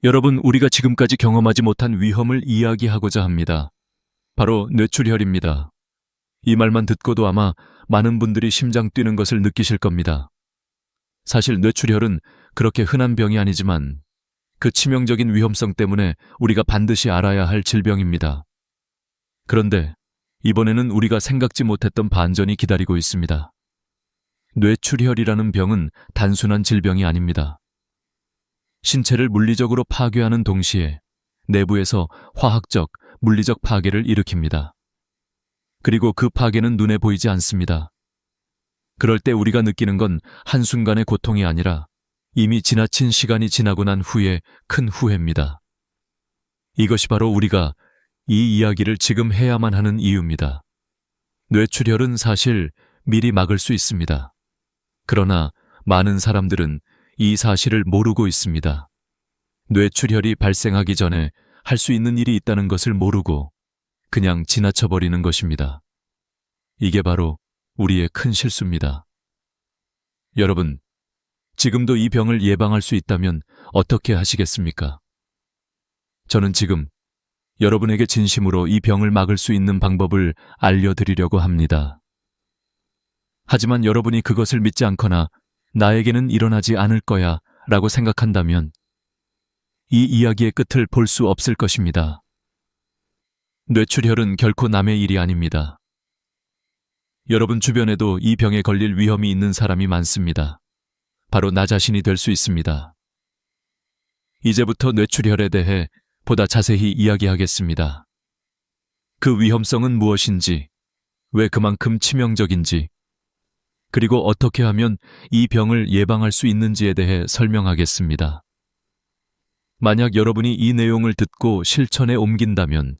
여러분, 우리가 지금까지 경험하지 못한 위험을 이야기하고자 합니다. 바로 뇌출혈입니다. 이 말만 듣고도 아마 많은 분들이 심장 뛰는 것을 느끼실 겁니다. 사실 뇌출혈은 그렇게 흔한 병이 아니지만 그 치명적인 위험성 때문에 우리가 반드시 알아야 할 질병입니다. 그런데 이번에는 우리가 생각지 못했던 반전이 기다리고 있습니다. 뇌출혈이라는 병은 단순한 질병이 아닙니다. 신체를 물리적으로 파괴하는 동시에 내부에서 화학적, 물리적 파괴를 일으킵니다. 그리고 그 파괴는 눈에 보이지 않습니다. 그럴 때 우리가 느끼는 건 한순간의 고통이 아니라 이미 지나친 시간이 지나고 난 후에 큰 후회입니다. 이것이 바로 우리가 이 이야기를 지금 해야만 하는 이유입니다. 뇌출혈은 사실 미리 막을 수 있습니다. 그러나 많은 사람들은 이 사실을 모르고 있습니다. 뇌출혈이 발생하기 전에 할 수 있는 일이 있다는 것을 모르고 그냥 지나쳐버리는 것입니다. 이게 바로 우리의 큰 실수입니다. 여러분, 지금도 이 병을 예방할 수 있다면 어떻게 하시겠습니까? 저는 지금 여러분에게 진심으로 이 병을 막을 수 있는 방법을 알려드리려고 합니다. 하지만 여러분이 그것을 믿지 않거나 나에게는 일어나지 않을 거야 라고 생각한다면 이 이야기의 끝을 볼 수 없을 것입니다. 뇌출혈은 결코 남의 일이 아닙니다. 여러분 주변에도 이 병에 걸릴 위험이 있는 사람이 많습니다. 바로 나 자신이 될 수 있습니다. 이제부터 뇌출혈에 대해 보다 자세히 이야기하겠습니다. 그 위험성은 무엇인지, 왜 그만큼 치명적인지, 그리고 어떻게 하면 이 병을 예방할 수 있는지에 대해 설명하겠습니다. 만약 여러분이 이 내용을 듣고 실천에 옮긴다면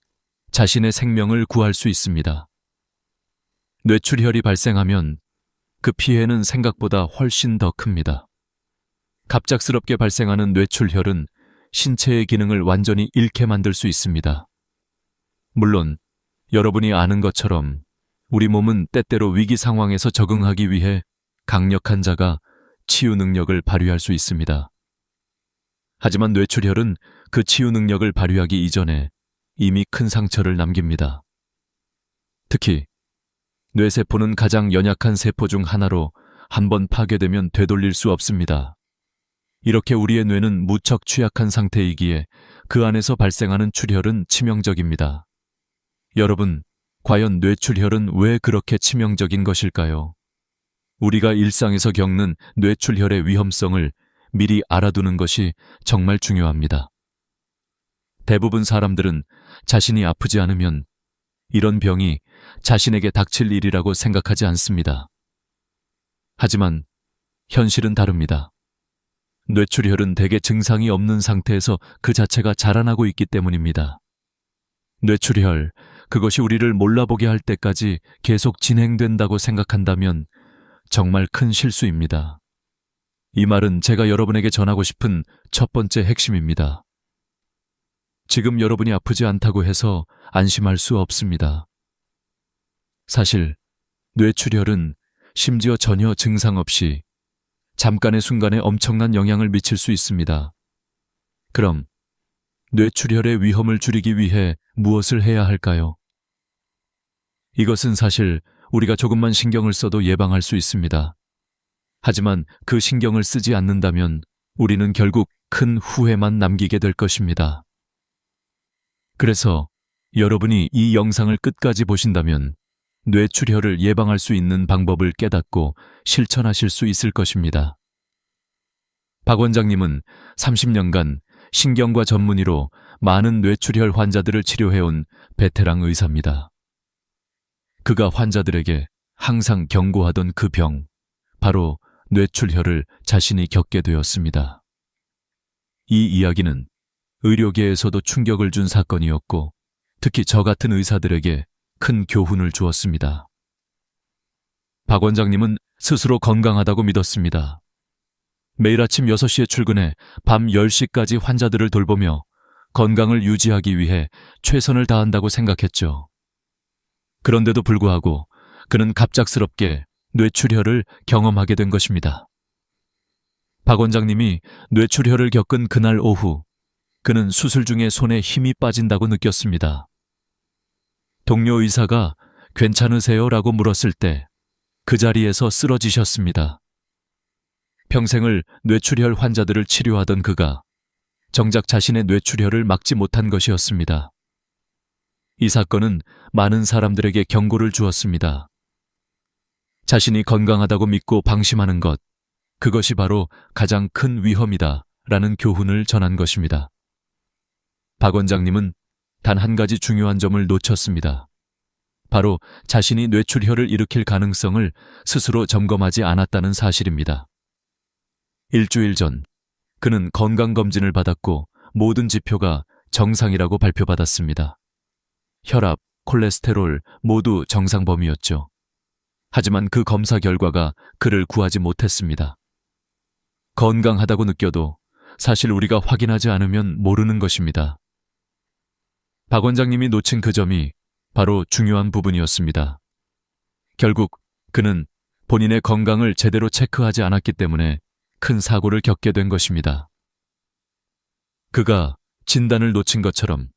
자신의 생명을 구할 수 있습니다. 뇌출혈이 발생하면 그 피해는 생각보다 훨씬 더 큽니다. 갑작스럽게 발생하는 뇌출혈은 신체의 기능을 완전히 잃게 만들 수 있습니다. 물론 여러분이 아는 것처럼 우리 몸은 때때로 위기 상황에서 적응하기 위해 강력한 자가 치유 능력을 발휘할 수 있습니다. 하지만 뇌출혈은 그 치유 능력을 발휘하기 이전에 이미 큰 상처를 남깁니다. 특히 뇌세포는 가장 연약한 세포 중 하나로 한번 파괴되면 되돌릴 수 없습니다. 이렇게 우리의 뇌는 무척 취약한 상태이기에 그 안에서 발생하는 출혈은 치명적입니다. 여러분, 과연 뇌출혈은 왜 그렇게 치명적인 것일까요? 우리가 일상에서 겪는 뇌출혈의 위험성을 미리 알아두는 것이 정말 중요합니다. 대부분 사람들은 자신이 아프지 않으면 이런 병이 자신에게 닥칠 일이라고 생각하지 않습니다. 하지만 현실은 다릅니다. 뇌출혈은 대개 증상이 없는 상태에서 그 자체가 자라나고 있기 때문입니다. 뇌출혈, 그것이 우리를 몰라보게 할 때까지 계속 진행된다고 생각한다면 정말 큰 실수입니다. 이 말은 제가 여러분에게 전하고 싶은 첫 번째 핵심입니다. 지금 여러분이 아프지 않다고 해서 안심할 수 없습니다. 사실 뇌출혈은 심지어 전혀 증상 없이 잠깐의 순간에 엄청난 영향을 미칠 수 있습니다. 그럼 뇌출혈의 위험을 줄이기 위해 무엇을 해야 할까요? 이것은 사실 우리가 조금만 신경을 써도 예방할 수 있습니다. 하지만 그 신경을 쓰지 않는다면 우리는 결국 큰 후회만 남기게 될 것입니다. 그래서 여러분이 이 영상을 끝까지 보신다면 뇌출혈을 예방할 수 있는 방법을 깨닫고 실천하실 수 있을 것입니다. 박 원장님은 30년간 신경과 전문의로 많은 뇌출혈 환자들을 치료해온 베테랑 의사입니다. 그가 환자들에게 항상 경고하던 그 병, 바로 뇌출혈을 자신이 겪게 되었습니다. 이 이야기는 의료계에서도 충격을 준 사건이었고 특히 저 같은 의사들에게 큰 교훈을 주었습니다. 박 원장님은 스스로 건강하다고 믿었습니다. 매일 아침 6시에 출근해 밤 10시까지 환자들을 돌보며 건강을 유지하기 위해 최선을 다한다고 생각했죠. 그런데도 불구하고 그는 갑작스럽게 뇌출혈을 경험하게 된 것입니다. 박 원장님이 뇌출혈을 겪은 그날 오후 그는 수술 중에 손에 힘이 빠진다고 느꼈습니다. 동료 의사가 괜찮으세요? 라고 물었을 때 그 자리에서 쓰러지셨습니다. 평생을 뇌출혈 환자들을 치료하던 그가 정작 자신의 뇌출혈을 막지 못한 것이었습니다. 이 사건은 많은 사람들에게 경고를 주었습니다. 자신이 건강하다고 믿고 방심하는 것, 그것이 바로 가장 큰 위험이다 라는 교훈을 전한 것입니다. 박 원장님은 단 한 가지 중요한 점을 놓쳤습니다. 바로 자신이 뇌출혈을 일으킬 가능성을 스스로 점검하지 않았다는 사실입니다. 일주일 전, 그는 건강검진을 받았고 모든 지표가 정상이라고 발표받았습니다. 혈압, 콜레스테롤 모두 정상 범위였죠. 하지만 그 검사 결과가 그를 구하지 못했습니다. 건강하다고 느껴도 사실 우리가 확인하지 않으면 모르는 것입니다. 박 원장님이 놓친 그 점이 바로 중요한 부분이었습니다. 결국 그는 본인의 건강을 제대로 체크하지 않았기 때문에 큰 사고를 겪게 된 것입니다. 그가 진단을 놓친 것처럼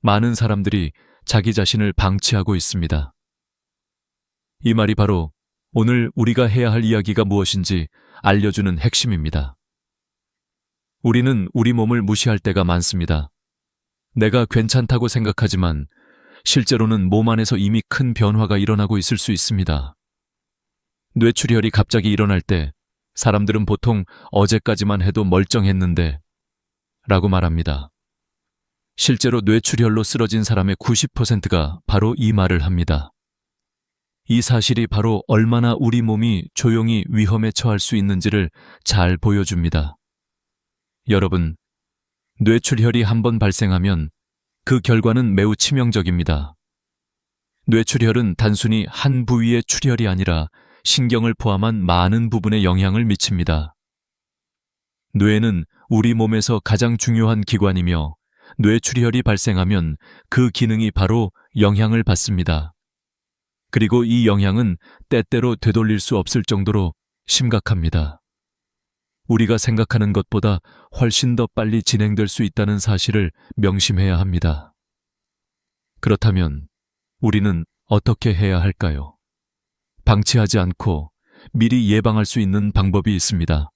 많은 사람들이 자기 자신을 방치하고 있습니다. 이 말이 바로 오늘 우리가 해야 할 이야기가 무엇인지 알려주는 핵심입니다. 우리는 우리 몸을 무시할 때가 많습니다. 내가 괜찮다고 생각하지만 실제로는 몸 안에서 이미 큰 변화가 일어나고 있을 수 있습니다. 뇌출혈이 갑자기 일어날 때 사람들은 보통 어제까지만 해도 멀쩡했는데 라고 말합니다. 실제로 뇌출혈로 쓰러진 사람의 90%가 바로 이 말을 합니다. 이 사실이 바로 얼마나 우리 몸이 조용히 위험에 처할 수 있는지를 잘 보여줍니다. 여러분, 뇌출혈이 한번 발생하면 그 결과는 매우 치명적입니다. 뇌출혈은 단순히 한 부위의 출혈이 아니라 신경을 포함한 많은 부분에 영향을 미칩니다. 뇌는 우리 몸에서 가장 중요한 기관이며 뇌출혈이 발생하면 그 기능이 바로 영향을 받습니다. 그리고 이 영향은 때때로 되돌릴 수 없을 정도로 심각합니다. 우리가 생각하는 것보다 훨씬 더 빨리 진행될 수 있다는 사실을 명심해야 합니다. 그렇다면 우리는 어떻게 해야 할까요? 방치하지 않고 미리 예방할 수 있는 방법이 있습니다.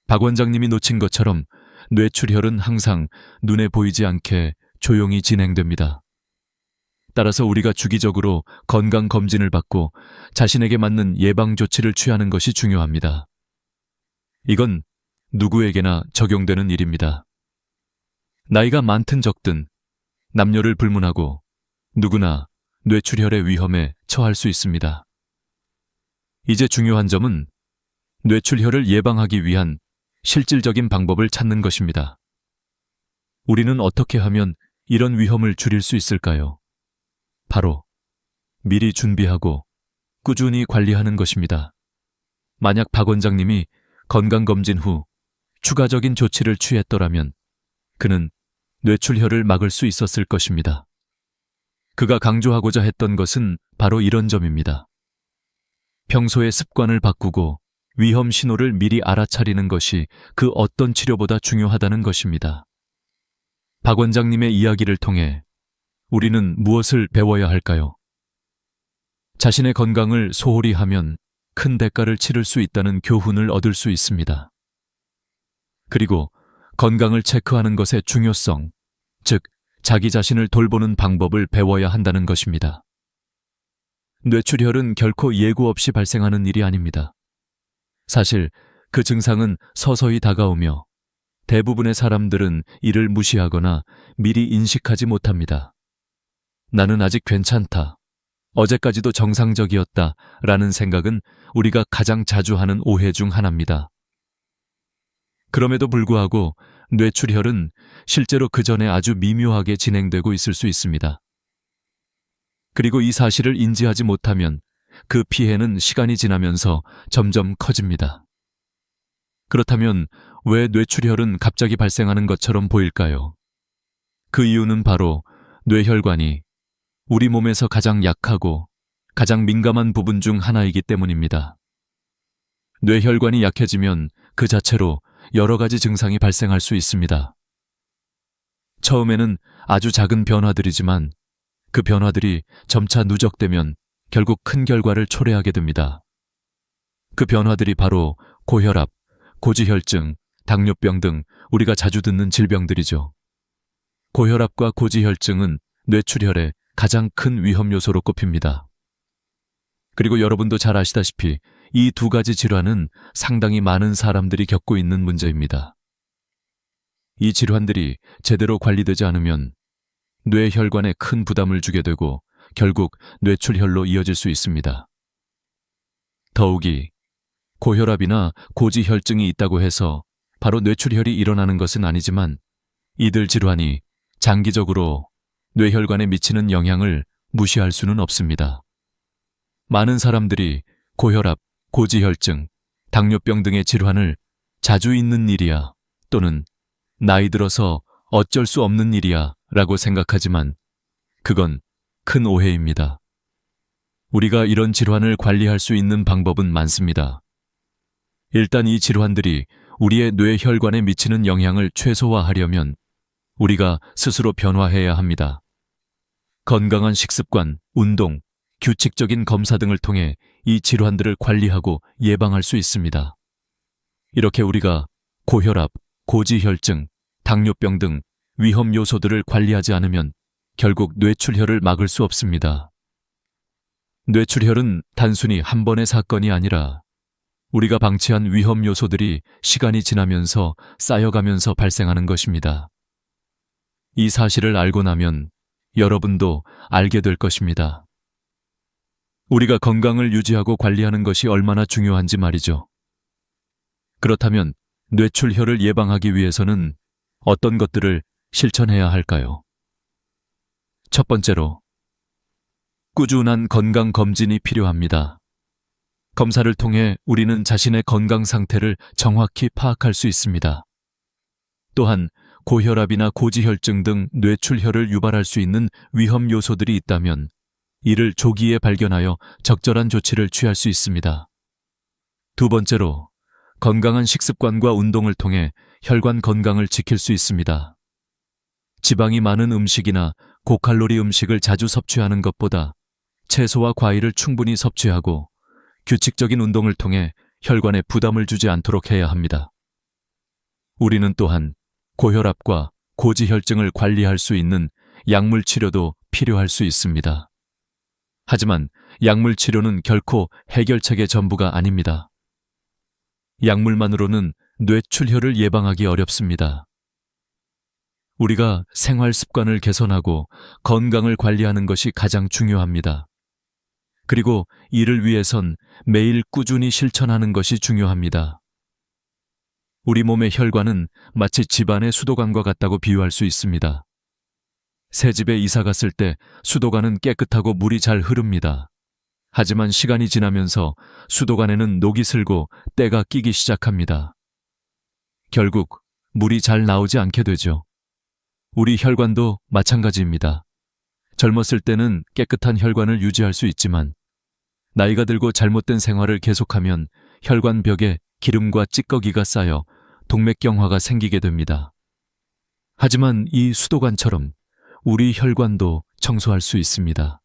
박 원장님이 놓친 것처럼 뇌출혈은 항상 눈에 보이지 않게 조용히 진행됩니다. 따라서 우리가 주기적으로 건강검진을 받고 자신에게 맞는 예방조치를 취하는 것이 중요합니다. 이건 누구에게나 적용되는 일입니다. 나이가 많든 적든 남녀를 불문하고 누구나 뇌출혈의 위험에 처할 수 있습니다. 이제 중요한 점은 뇌출혈을 예방하기 위한 실질적인 방법을 찾는 것입니다. 우리는 어떻게 하면 이런 위험을 줄일 수 있을까요? 바로 미리 준비하고 꾸준히 관리하는 것입니다. 만약 박 원장님이 건강검진 후 추가적인 조치를 취했더라면 그는 뇌출혈을 막을 수 있었을 것입니다. 그가 강조하고자 했던 것은 바로 이런 점입니다. 평소의 습관을 바꾸고 위험 신호를 미리 알아차리는 것이 그 어떤 치료보다 중요하다는 것입니다. 박 원장님의 이야기를 통해 우리는 무엇을 배워야 할까요? 자신의 건강을 소홀히 하면 큰 대가를 치를 수 있다는 교훈을 얻을 수 있습니다. 그리고 건강을 체크하는 것의 중요성, 즉 자기 자신을 돌보는 방법을 배워야 한다는 것입니다. 뇌출혈은 결코 예고 없이 발생하는 일이 아닙니다. 사실 그 증상은 서서히 다가오며 대부분의 사람들은 이를 무시하거나 미리 인식하지 못합니다. 나는 아직 괜찮다. 어제까지도 정상적이었다 라는 생각은 우리가 가장 자주 하는 오해 중 하나입니다. 그럼에도 불구하고 뇌출혈은 실제로 그 전에 아주 미묘하게 진행되고 있을 수 있습니다. 그리고 이 사실을 인지하지 못하면 그 피해는 시간이 지나면서 점점 커집니다. 그렇다면 왜 뇌출혈은 갑자기 발생하는 것처럼 보일까요? 그 이유는 바로 뇌혈관이 우리 몸에서 가장 약하고 가장 민감한 부분 중 하나이기 때문입니다. 뇌혈관이 약해지면 그 자체로 여러 가지 증상이 발생할 수 있습니다. 처음에는 아주 작은 변화들이지만 그 변화들이 점차 누적되면 결국 큰 결과를 초래하게 됩니다. 그 변화들이 바로 고혈압, 고지혈증, 당뇨병 등 우리가 자주 듣는 질병들이죠. 고혈압과 고지혈증은 뇌출혈의 가장 큰 위험 요소로 꼽힙니다. 그리고 여러분도 잘 아시다시피 이 두 가지 질환은 상당히 많은 사람들이 겪고 있는 문제입니다. 이 질환들이 제대로 관리되지 않으면 뇌혈관에 큰 부담을 주게 되고 결국 뇌출혈로 이어질 수 있습니다. 더욱이 고혈압이나 고지혈증이 있다고 해서 바로 뇌출혈이 일어나는 것은 아니지만 이들 질환이 장기적으로 뇌혈관에 미치는 영향을 무시할 수는 없습니다. 많은 사람들이 고혈압, 고지혈증, 당뇨병 등의 질환을 자주 있는 일이야 또는 나이 들어서 어쩔 수 없는 일이야 라고 생각하지만 그건 큰 오해입니다. 우리가 이런 질환을 관리할 수 있는 방법은 많습니다. 일단 이 질환들이 우리의 뇌혈관에 미치는 영향을 최소화하려면 우리가 스스로 변화해야 합니다. 건강한 식습관, 운동, 규칙적인 검사 등을 통해 이 질환들을 관리하고 예방할 수 있습니다. 이렇게 우리가 고혈압, 고지혈증, 당뇨병 등 위험 요소들을 관리하지 않으면 결국 뇌출혈을 막을 수 없습니다. 뇌출혈은 단순히 한 번의 사건이 아니라 우리가 방치한 위험 요소들이 시간이 지나면서 쌓여가면서 발생하는 것입니다. 이 사실을 알고 나면 여러분도 알게 될 것입니다. 우리가 건강을 유지하고 관리하는 것이 얼마나 중요한지 말이죠. 그렇다면 뇌출혈을 예방하기 위해서는 어떤 것들을 실천해야 할까요? 첫 번째로, 꾸준한 건강 검진이 필요합니다. 검사를 통해 우리는 자신의 건강 상태를 정확히 파악할 수 있습니다. 또한 고혈압이나 고지혈증 등 뇌출혈을 유발할 수 있는 위험 요소들이 있다면 이를 조기에 발견하여 적절한 조치를 취할 수 있습니다. 두 번째로, 건강한 식습관과 운동을 통해 혈관 건강을 지킬 수 있습니다. 지방이 많은 음식이나 고칼로리 음식을 자주 섭취하는 것보다 채소와 과일을 충분히 섭취하고 규칙적인 운동을 통해 혈관에 부담을 주지 않도록 해야 합니다. 우리는 또한 고혈압과 고지혈증을 관리할 수 있는 약물 치료도 필요할 수 있습니다. 하지만 약물 치료는 결코 해결책의 전부가 아닙니다. 약물만으로는 뇌출혈을 예방하기 어렵습니다. 우리가 생활 습관을 개선하고 건강을 관리하는 것이 가장 중요합니다. 그리고 이를 위해선 매일 꾸준히 실천하는 것이 중요합니다. 우리 몸의 혈관은 마치 집안의 수도관과 같다고 비유할 수 있습니다. 새 집에 이사 갔을 때 수도관은 깨끗하고 물이 잘 흐릅니다. 하지만 시간이 지나면서 수도관에는 녹이 슬고 때가 끼기 시작합니다. 결국 물이 잘 나오지 않게 되죠. 우리 혈관도 마찬가지입니다. 젊었을 때는 깨끗한 혈관을 유지할 수 있지만 나이가 들고 잘못된 생활을 계속하면 혈관 벽에 기름과 찌꺼기가 쌓여 동맥경화가 생기게 됩니다. 하지만 이 수도관처럼 우리 혈관도 청소할 수 있습니다.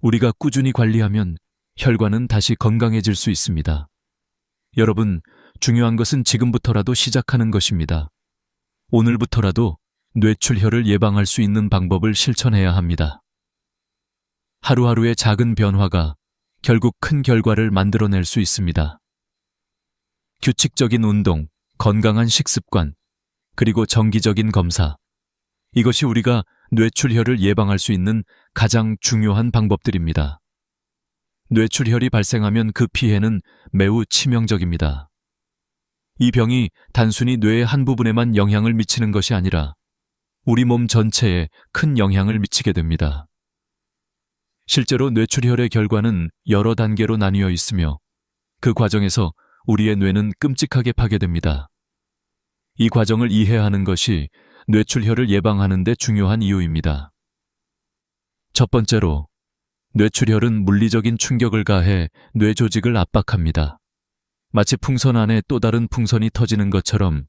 우리가 꾸준히 관리하면 혈관은 다시 건강해질 수 있습니다. 여러분, 중요한 것은 지금부터라도 시작하는 것입니다. 오늘부터라도 뇌출혈을 예방할 수 있는 방법을 실천해야 합니다. 하루하루의 작은 변화가 결국 큰 결과를 만들어낼 수 있습니다. 규칙적인 운동, 건강한 식습관, 그리고 정기적인 검사. 이것이 우리가 뇌출혈을 예방할 수 있는 가장 중요한 방법들입니다. 뇌출혈이 발생하면 그 피해는 매우 치명적입니다. 이 병이 단순히 뇌의 한 부분에만 영향을 미치는 것이 아니라 우리 몸 전체에 큰 영향을 미치게 됩니다. 실제로 뇌출혈의 결과는 여러 단계로 나뉘어 있으며 그 과정에서 우리의 뇌는 끔찍하게 파괴됩니다. 이 과정을 이해하는 것이 뇌출혈을 예방하는 데 중요한 이유입니다. 첫 번째로, 뇌출혈은 물리적인 충격을 가해 뇌 조직을 압박합니다. 마치 풍선 안에 또 다른 풍선이 터지는 것처럼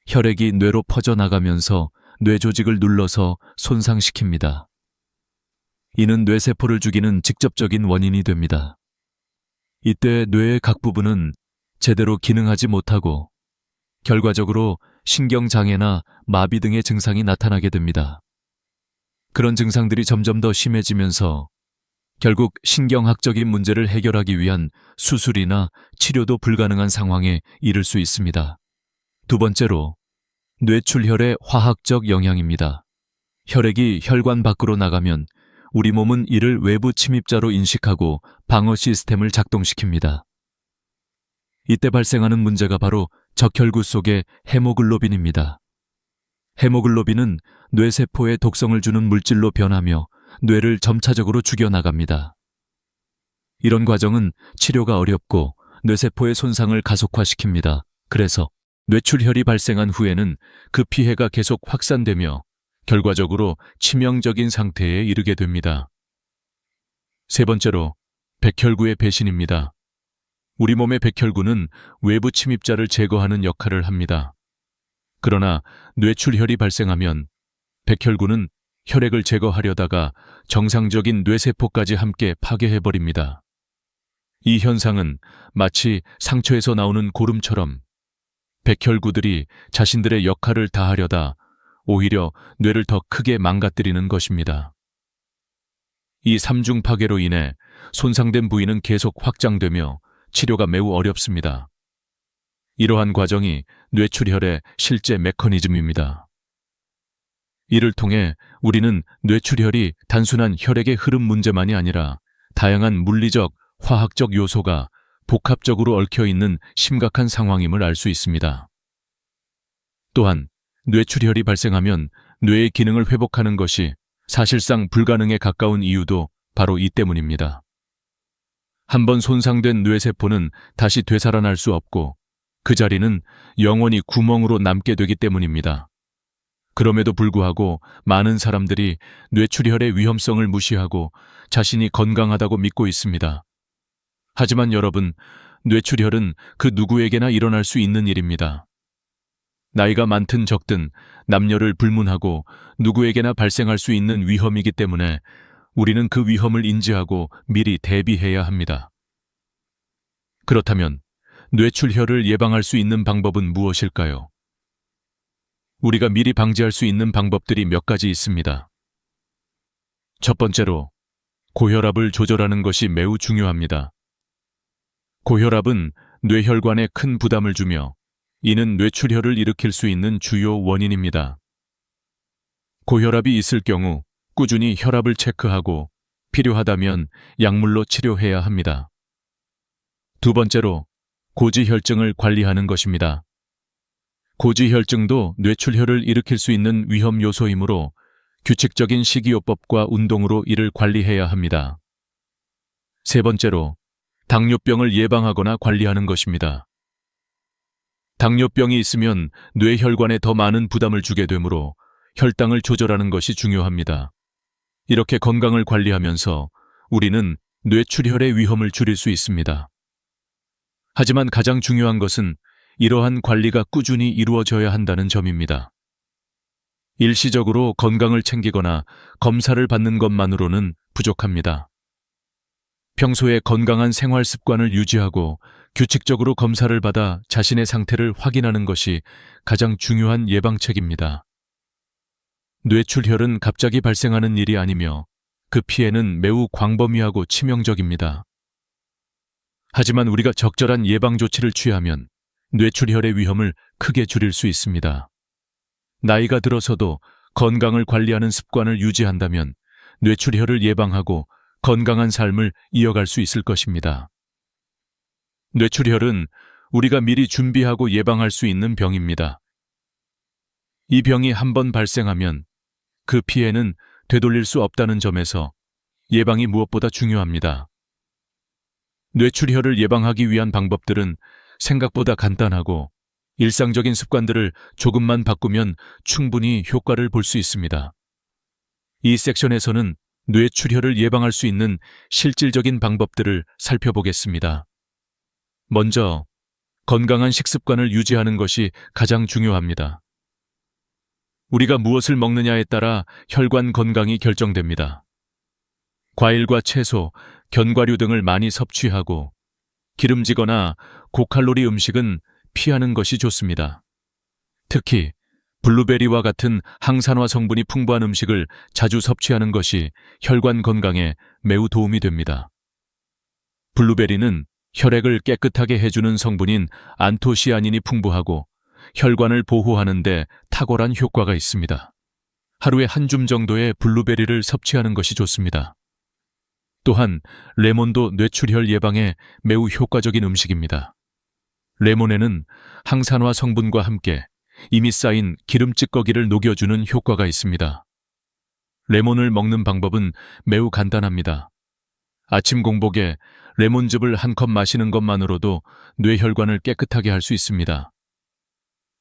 혈액이 뇌로 퍼져나가면서 뇌 조직을 눌러서 손상시킵니다. 이는 뇌세포를 죽이는 직접적인 원인이 됩니다. 이때 뇌의 각 부분은 제대로 기능하지 못하고 결과적으로 신경장애나 마비 등의 증상이 나타나게 됩니다. 그런 증상들이 점점 더 심해지면서 결국 신경학적인 문제를 해결하기 위한 수술이나 치료도 불가능한 상황에 이를 수 있습니다. 두 번째로, 뇌출혈의 화학적 영향입니다. 혈액이 혈관 밖으로 나가면 우리 몸은 이를 외부 침입자로 인식하고 방어 시스템을 작동시킵니다. 이때 발생하는 문제가 바로 적혈구 속의 헤모글로빈입니다. 헤모글로빈은 뇌세포에 독성을 주는 물질로 변하며 뇌를 점차적으로 죽여나갑니다. 이런 과정은 치료가 어렵고 뇌세포의 손상을 가속화시킵니다. 그래서 뇌출혈이 발생한 후에는 그 피해가 계속 확산되며 결과적으로 치명적인 상태에 이르게 됩니다. 세 번째로, 백혈구의 배신입니다. 우리 몸의 백혈구는 외부 침입자를 제거하는 역할을 합니다. 그러나 뇌출혈이 발생하면 백혈구는 혈액을 제거하려다가 정상적인 뇌세포까지 함께 파괴해버립니다. 이 현상은 마치 상처에서 나오는 고름처럼 백혈구들이 자신들의 역할을 다하려다 오히려 뇌를 더 크게 망가뜨리는 것입니다. 이 삼중 파괴로 인해 손상된 부위는 계속 확장되며 치료가 매우 어렵습니다. 이러한 과정이 뇌출혈의 실제 메커니즘입니다. 이를 통해 우리는 뇌출혈이 단순한 혈액의 흐름 문제만이 아니라 다양한 물리적, 화학적 요소가 복합적으로 얽혀 있는 심각한 상황임을 알 수 있습니다. 또한 뇌출혈이 발생하면 뇌의 기능을 회복하는 것이 사실상 불가능에 가까운 이유도 바로 이 때문입니다. 한번 손상된 뇌세포는 다시 되살아날 수 없고 그 자리는 영원히 구멍으로 남게 되기 때문입니다. 그럼에도 불구하고 많은 사람들이 뇌출혈의 위험성을 무시하고 자신이 건강하다고 믿고 있습니다. 하지만 여러분, 뇌출혈은 그 누구에게나 일어날 수 있는 일입니다. 나이가 많든 적든 남녀를 불문하고 누구에게나 발생할 수 있는 위험이기 때문에 우리는 그 위험을 인지하고 미리 대비해야 합니다. 그렇다면 뇌출혈을 예방할 수 있는 방법은 무엇일까요? 우리가 미리 방지할 수 있는 방법들이 몇 가지 있습니다. 첫 번째로, 고혈압을 조절하는 것이 매우 중요합니다. 고혈압은 뇌혈관에 큰 부담을 주며 이는 뇌출혈을 일으킬 수 있는 주요 원인입니다. 고혈압이 있을 경우 꾸준히 혈압을 체크하고 필요하다면 약물로 치료해야 합니다. 두 번째로, 고지혈증을 관리하는 것입니다. 고지혈증도 뇌출혈을 일으킬 수 있는 위험 요소이므로 규칙적인 식이요법과 운동으로 이를 관리해야 합니다. 세 번째로, 당뇨병을 예방하거나 관리하는 것입니다. 당뇨병이 있으면 뇌혈관에 더 많은 부담을 주게 되므로 혈당을 조절하는 것이 중요합니다. 이렇게 건강을 관리하면서 우리는 뇌출혈의 위험을 줄일 수 있습니다. 하지만 가장 중요한 것은 이러한 관리가 꾸준히 이루어져야 한다는 점입니다. 일시적으로 건강을 챙기거나 검사를 받는 것만으로는 부족합니다. 평소에 건강한 생활 습관을 유지하고 규칙적으로 검사를 받아 자신의 상태를 확인하는 것이 가장 중요한 예방책입니다. 뇌출혈은 갑자기 발생하는 일이 아니며 그 피해는 매우 광범위하고 치명적입니다. 하지만 우리가 적절한 예방 조치를 취하면 뇌출혈의 위험을 크게 줄일 수 있습니다. 나이가 들어서도 건강을 관리하는 습관을 유지한다면 뇌출혈을 예방하고 건강한 삶을 이어갈 수 있을 것입니다. 뇌출혈은 우리가 미리 준비하고 예방할 수 있는 병입니다. 이 병이 한번 발생하면 그 피해는 되돌릴 수 없다는 점에서 예방이 무엇보다 중요합니다. 뇌출혈을 예방하기 위한 방법들은 생각보다 간단하고 일상적인 습관들을 조금만 바꾸면 충분히 효과를 볼 수 있습니다. 이 섹션에서는 뇌출혈을 예방할 수 있는 실질적인 방법들을 살펴보겠습니다. 먼저, 건강한 식습관을 유지하는 것이 가장 중요합니다. 우리가 무엇을 먹느냐에 따라 혈관 건강이 결정됩니다. 과일과 채소, 견과류 등을 많이 섭취하고 기름지거나 고칼로리 음식은 피하는 것이 좋습니다. 특히 블루베리와 같은 항산화 성분이 풍부한 음식을 자주 섭취하는 것이 혈관 건강에 매우 도움이 됩니다. 블루베리는 혈액을 깨끗하게 해주는 성분인 안토시아닌이 풍부하고 혈관을 보호하는 데 탁월한 효과가 있습니다. 하루에 한 줌 정도의 블루베리를 섭취하는 것이 좋습니다. 또한 레몬도 뇌출혈 예방에 매우 효과적인 음식입니다. 레몬에는 항산화 성분과 함께 이미 쌓인 기름 찌꺼기를 녹여주는 효과가 있습니다. 레몬을 먹는 방법은 매우 간단합니다. 아침 공복에 레몬즙을 한 컵 마시는 것만으로도 뇌혈관을 깨끗하게 할 수 있습니다.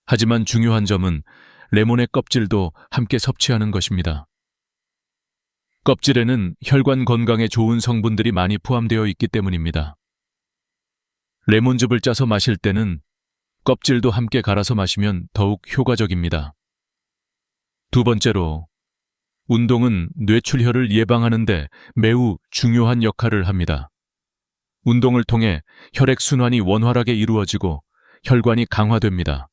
하지만 중요한 점은 레몬의 껍질도 함께 섭취하는 것입니다. 껍질에는 혈관 건강에 좋은 성분들이 많이 포함되어 있기 때문입니다. 레몬즙을 짜서 마실 때는 껍질도 함께 갈아서 마시면 더욱 효과적입니다. 두 번째로, 운동은 뇌출혈을 예방하는 데 매우 중요한 역할을 합니다. 운동을 통해 혈액순환이 원활하게 이루어지고 혈관이 강화됩니다.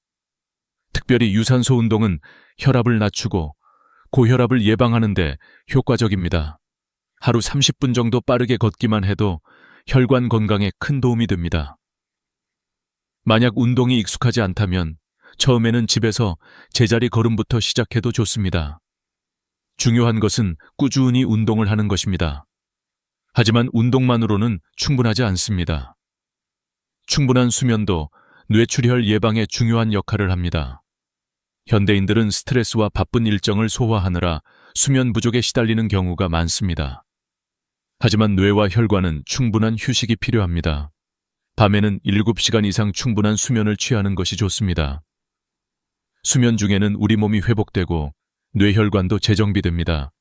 특별히 유산소 운동은 혈압을 낮추고 고혈압을 예방하는 데 효과적입니다. 하루 30분 정도 빠르게 걷기만 해도 혈관 건강에 큰 도움이 됩니다. 만약 운동이 익숙하지 않다면 처음에는 집에서 제자리 걸음부터 시작해도 좋습니다. 중요한 것은 꾸준히 운동을 하는 것입니다. 하지만 운동만으로는 충분하지 않습니다. 충분한 수면도 뇌출혈 예방에 중요한 역할을 합니다. 현대인들은 스트레스와 바쁜 일정을 소화하느라 수면 부족에 시달리는 경우가 많습니다. 하지만 뇌와 혈관은 충분한 휴식이 필요합니다. 밤에는 7시간 이상 충분한 수면을 취하는 것이 좋습니다. 수면 중에는 우리 몸이 회복되고 뇌혈관도 재정비됩니다.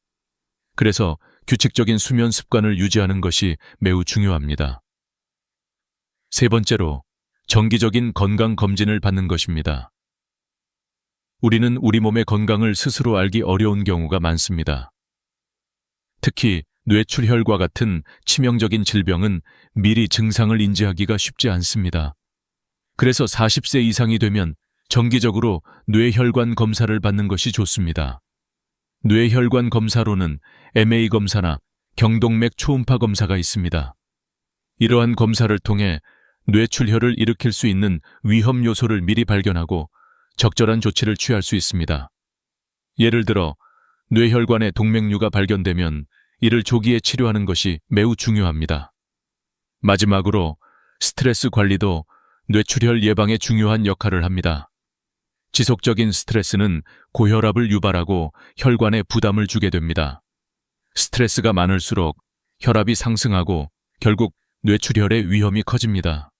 그래서 규칙적인 수면 습관을 유지하는 것이 매우 중요합니다. 세 번째로, 정기적인 건강 검진을 받는 것입니다. 우리는 우리 몸의 건강을 스스로 알기 어려운 경우가 많습니다. 특히 뇌출혈과 같은 치명적인 질병은 미리 증상을 인지하기가 쉽지 않습니다. 그래서 40세 이상이 되면 정기적으로 뇌혈관 검사를 받는 것이 좋습니다. 뇌혈관 검사로는 MA 검사나 경동맥 초음파 검사가 있습니다. 이러한 검사를 통해 뇌출혈을 일으킬 수 있는 위험 요소를 미리 발견하고 적절한 조치를 취할 수 있습니다. 예를 들어 뇌혈관에 동맥류가 발견되면 이를 조기에 치료하는 것이 매우 중요합니다. 마지막으로 스트레스 관리도 뇌출혈 예방에 중요한 역할을 합니다. 지속적인 스트레스는 고혈압을 유발하고 혈관에 부담을 주게 됩니다. 스트레스가 많을수록 혈압이 상승하고 결국 뇌출혈의 위험이 커집니다.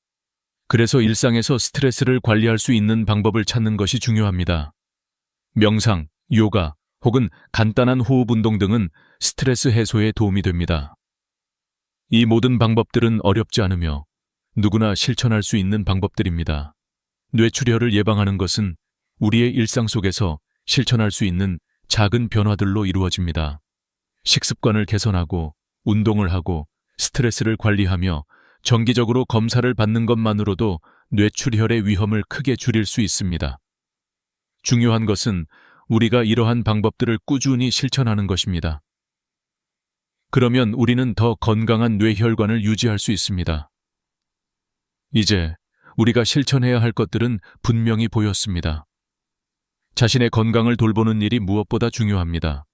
그래서 일상에서 스트레스를 관리할 수 있는 방법을 찾는 것이 중요합니다. 명상, 요가 혹은 간단한 호흡 운동 등은 스트레스 해소에 도움이 됩니다. 이 모든 방법들은 어렵지 않으며 누구나 실천할 수 있는 방법들입니다. 뇌출혈을 예방하는 것은 우리의 일상 속에서 실천할 수 있는 작은 변화들로 이루어집니다. 식습관을 개선하고 운동을 하고 스트레스를 관리하며 정기적으로 검사를 받는 것만으로도 뇌출혈의 위험을 크게 줄일 수 있습니다. 중요한 것은 우리가 이러한 방법들을 꾸준히 실천하는 것입니다. 그러면 우리는 더 건강한 뇌혈관을 유지할 수 있습니다. 이제 우리가 실천해야 할 것들은 분명히 보였습니다. 자신의 건강을 돌보는 일이 무엇보다 중요합니다.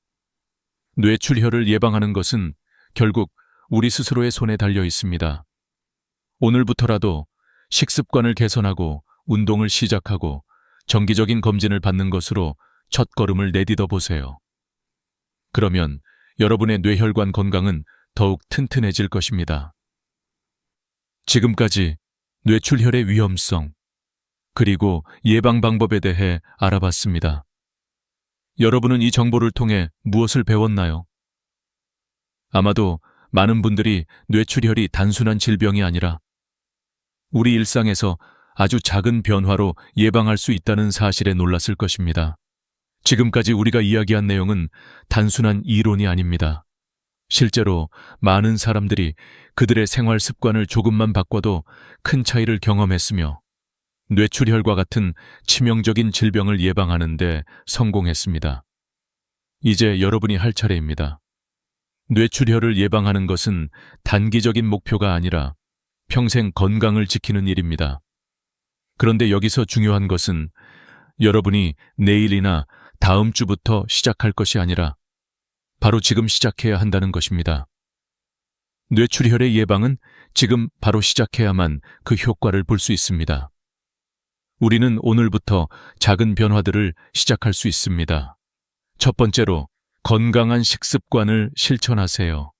뇌출혈을 예방하는 것은 결국 우리 스스로의 손에 달려 있습니다. 오늘부터라도 식습관을 개선하고 운동을 시작하고 정기적인 검진을 받는 것으로 첫걸음을 내딛어 보세요. 그러면 여러분의 뇌혈관 건강은 더욱 튼튼해질 것입니다. 지금까지 뇌출혈의 위험성, 그리고 예방 방법에 대해 알아봤습니다. 여러분은 이 정보를 통해 무엇을 배웠나요? 아마도 많은 분들이 뇌출혈이 단순한 질병이 아니라 우리 일상에서 아주 작은 변화로 예방할 수 있다는 사실에 놀랐을 것입니다. 지금까지 우리가 이야기한 내용은 단순한 이론이 아닙니다. 실제로 많은 사람들이 그들의 생활 습관을 조금만 바꿔도 큰 차이를 경험했으며 뇌출혈과 같은 치명적인 질병을 예방하는 데 성공했습니다. 이제 여러분이 할 차례입니다. 뇌출혈을 예방하는 것은 단기적인 목표가 아니라 평생 건강을 지키는 일입니다. 그런데 여기서 중요한 것은 여러분이 내일이나 다음 주부터 시작할 것이 아니라 바로 지금 시작해야 한다는 것입니다. 뇌출혈의 예방은 지금 바로 시작해야만 그 효과를 볼 수 있습니다. 우리는 오늘부터 작은 변화들을 시작할 수 있습니다. 첫 번째로 건강한 식습관을 실천하세요.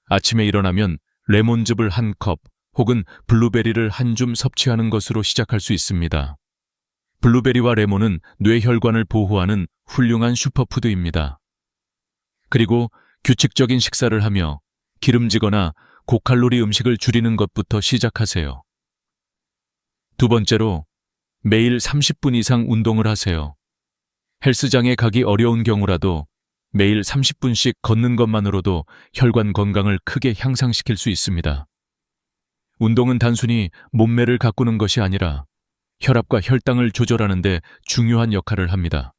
아침에 일어나면 레몬즙을 한 컵 혹은 블루베리를 한 줌 섭취하는 것으로 시작할 수 있습니다. 블루베리와 레몬은 뇌혈관을 보호하는 훌륭한 슈퍼푸드입니다. 그리고 규칙적인 식사를 하며 기름지거나 고칼로리 음식을 줄이는 것부터 시작하세요. 두 번째로 매일 30분 이상 운동을 하세요. 헬스장에 가기 어려운 경우라도 매일 30분씩 걷는 것만으로도 혈관 건강을 크게 향상시킬 수 있습니다. 운동은 단순히 몸매를 가꾸는 것이 아니라 혈압과 혈당을 조절하는 데 중요한 역할을 합니다.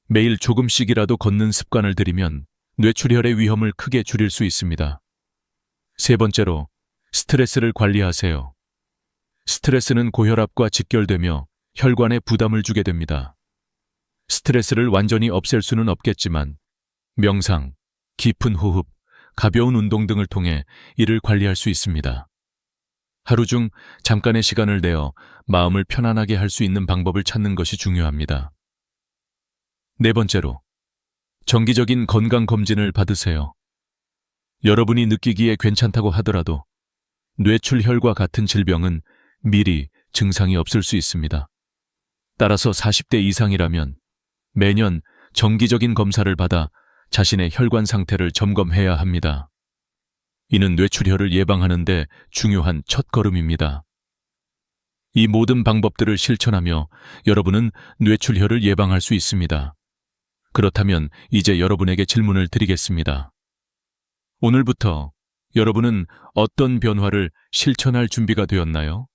매일 조금씩이라도 걷는 습관을 들이면 뇌출혈의 위험을 크게 줄일 수 있습니다. 세 번째로 스트레스를 관리하세요. 스트레스는 고혈압과 직결되며 혈관에 부담을 주게 됩니다. 스트레스를 완전히 없앨 수는 없겠지만 명상, 깊은 호흡, 가벼운 운동 등을 통해 이를 관리할 수 있습니다. 하루 중 잠깐의 시간을 내어 마음을 편안하게 할 수 있는 방법을 찾는 것이 중요합니다. 네 번째로, 정기적인 건강검진을 받으세요. 여러분이 느끼기에 괜찮다고 하더라도 뇌출혈과 같은 질병은 미리 증상이 없을 수 있습니다. 따라서 40대 이상이라면 매년 정기적인 검사를 받아 자신의 혈관 상태를 점검해야 합니다. 이는 뇌출혈을 예방하는 데 중요한 첫걸음입니다. 이 모든 방법들을 실천하며 여러분은 뇌출혈을 예방할 수 있습니다. 그렇다면 이제 여러분에게 질문을 드리겠습니다. 오늘부터 여러분은 어떤 변화를 실천할 준비가 되었나요?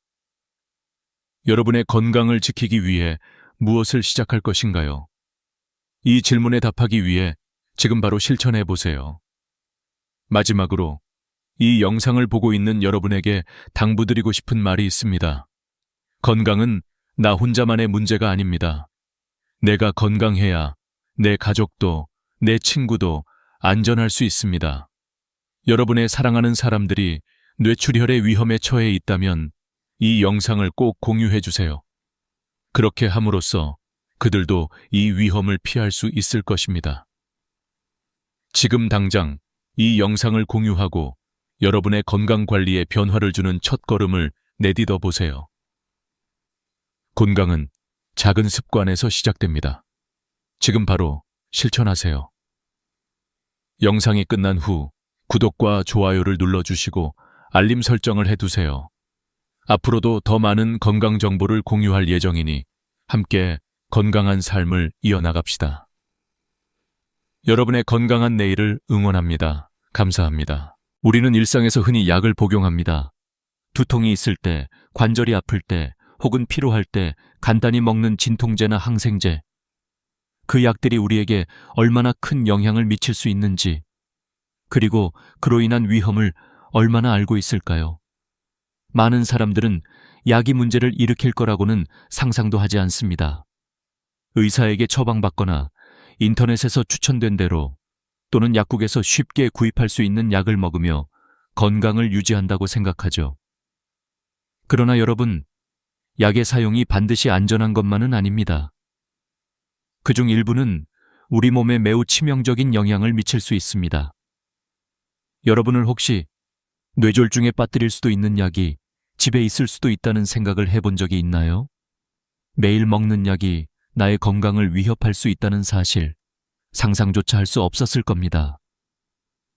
여러분의 건강을 지키기 위해 무엇을 시작할 것인가요? 이 질문에 답하기 위해 지금 바로 실천해 보세요. 마지막으로 이 영상을 보고 있는 여러분에게 당부드리고 싶은 말이 있습니다. 건강은 나 혼자만의 문제가 아닙니다. 내가 건강해야 내 가족도, 내 친구도 안전할 수 있습니다. 여러분의 사랑하는 사람들이 뇌출혈의 위험에 처해 있다면 이 영상을 꼭 공유해 주세요. 그렇게 함으로써 그들도 이 위험을 피할 수 있을 것입니다. 지금 당장 이 영상을 공유하고 여러분의 건강관리에 변화를 주는 첫걸음을 내딛어 보세요. 건강은 작은 습관에서 시작됩니다. 지금 바로 실천하세요. 영상이 끝난 후 구독과 좋아요를 눌러주시고 알림 설정을 해두세요. 앞으로도 더 많은 건강 정보를 공유할 예정이니 함께 건강한 삶을 이어나갑시다. 여러분의 건강한 내일을 응원합니다. 감사합니다. 우리는 일상에서 흔히 약을 복용합니다. 두통이 있을 때, 관절이 아플 때, 혹은 피로할 때 간단히 먹는 진통제나 항생제. 그 약들이 우리에게 얼마나 큰 영향을 미칠 수 있는지, 그리고 그로 인한 위험을 얼마나 알고 있을까요? 많은 사람들은 약이 문제를 일으킬 거라고는 상상도 하지 않습니다. 의사에게 처방받거나 인터넷에서 추천된 대로 또는 약국에서 쉽게 구입할 수 있는 약을 먹으며 건강을 유지한다고 생각하죠. 그러나 여러분, 약의 사용이 반드시 안전한 것만은 아닙니다. 그중 일부는 우리 몸에 매우 치명적인 영향을 미칠 수 있습니다. 여러분을 혹시 뇌졸중에 빠뜨릴 수도 있는 약이 집에 있을 수도 있다는 생각을 해본 적이 있나요? 매일 먹는 약이 나의 건강을 위협할 수 있다는 사실, 상상조차 할 수 없었을 겁니다.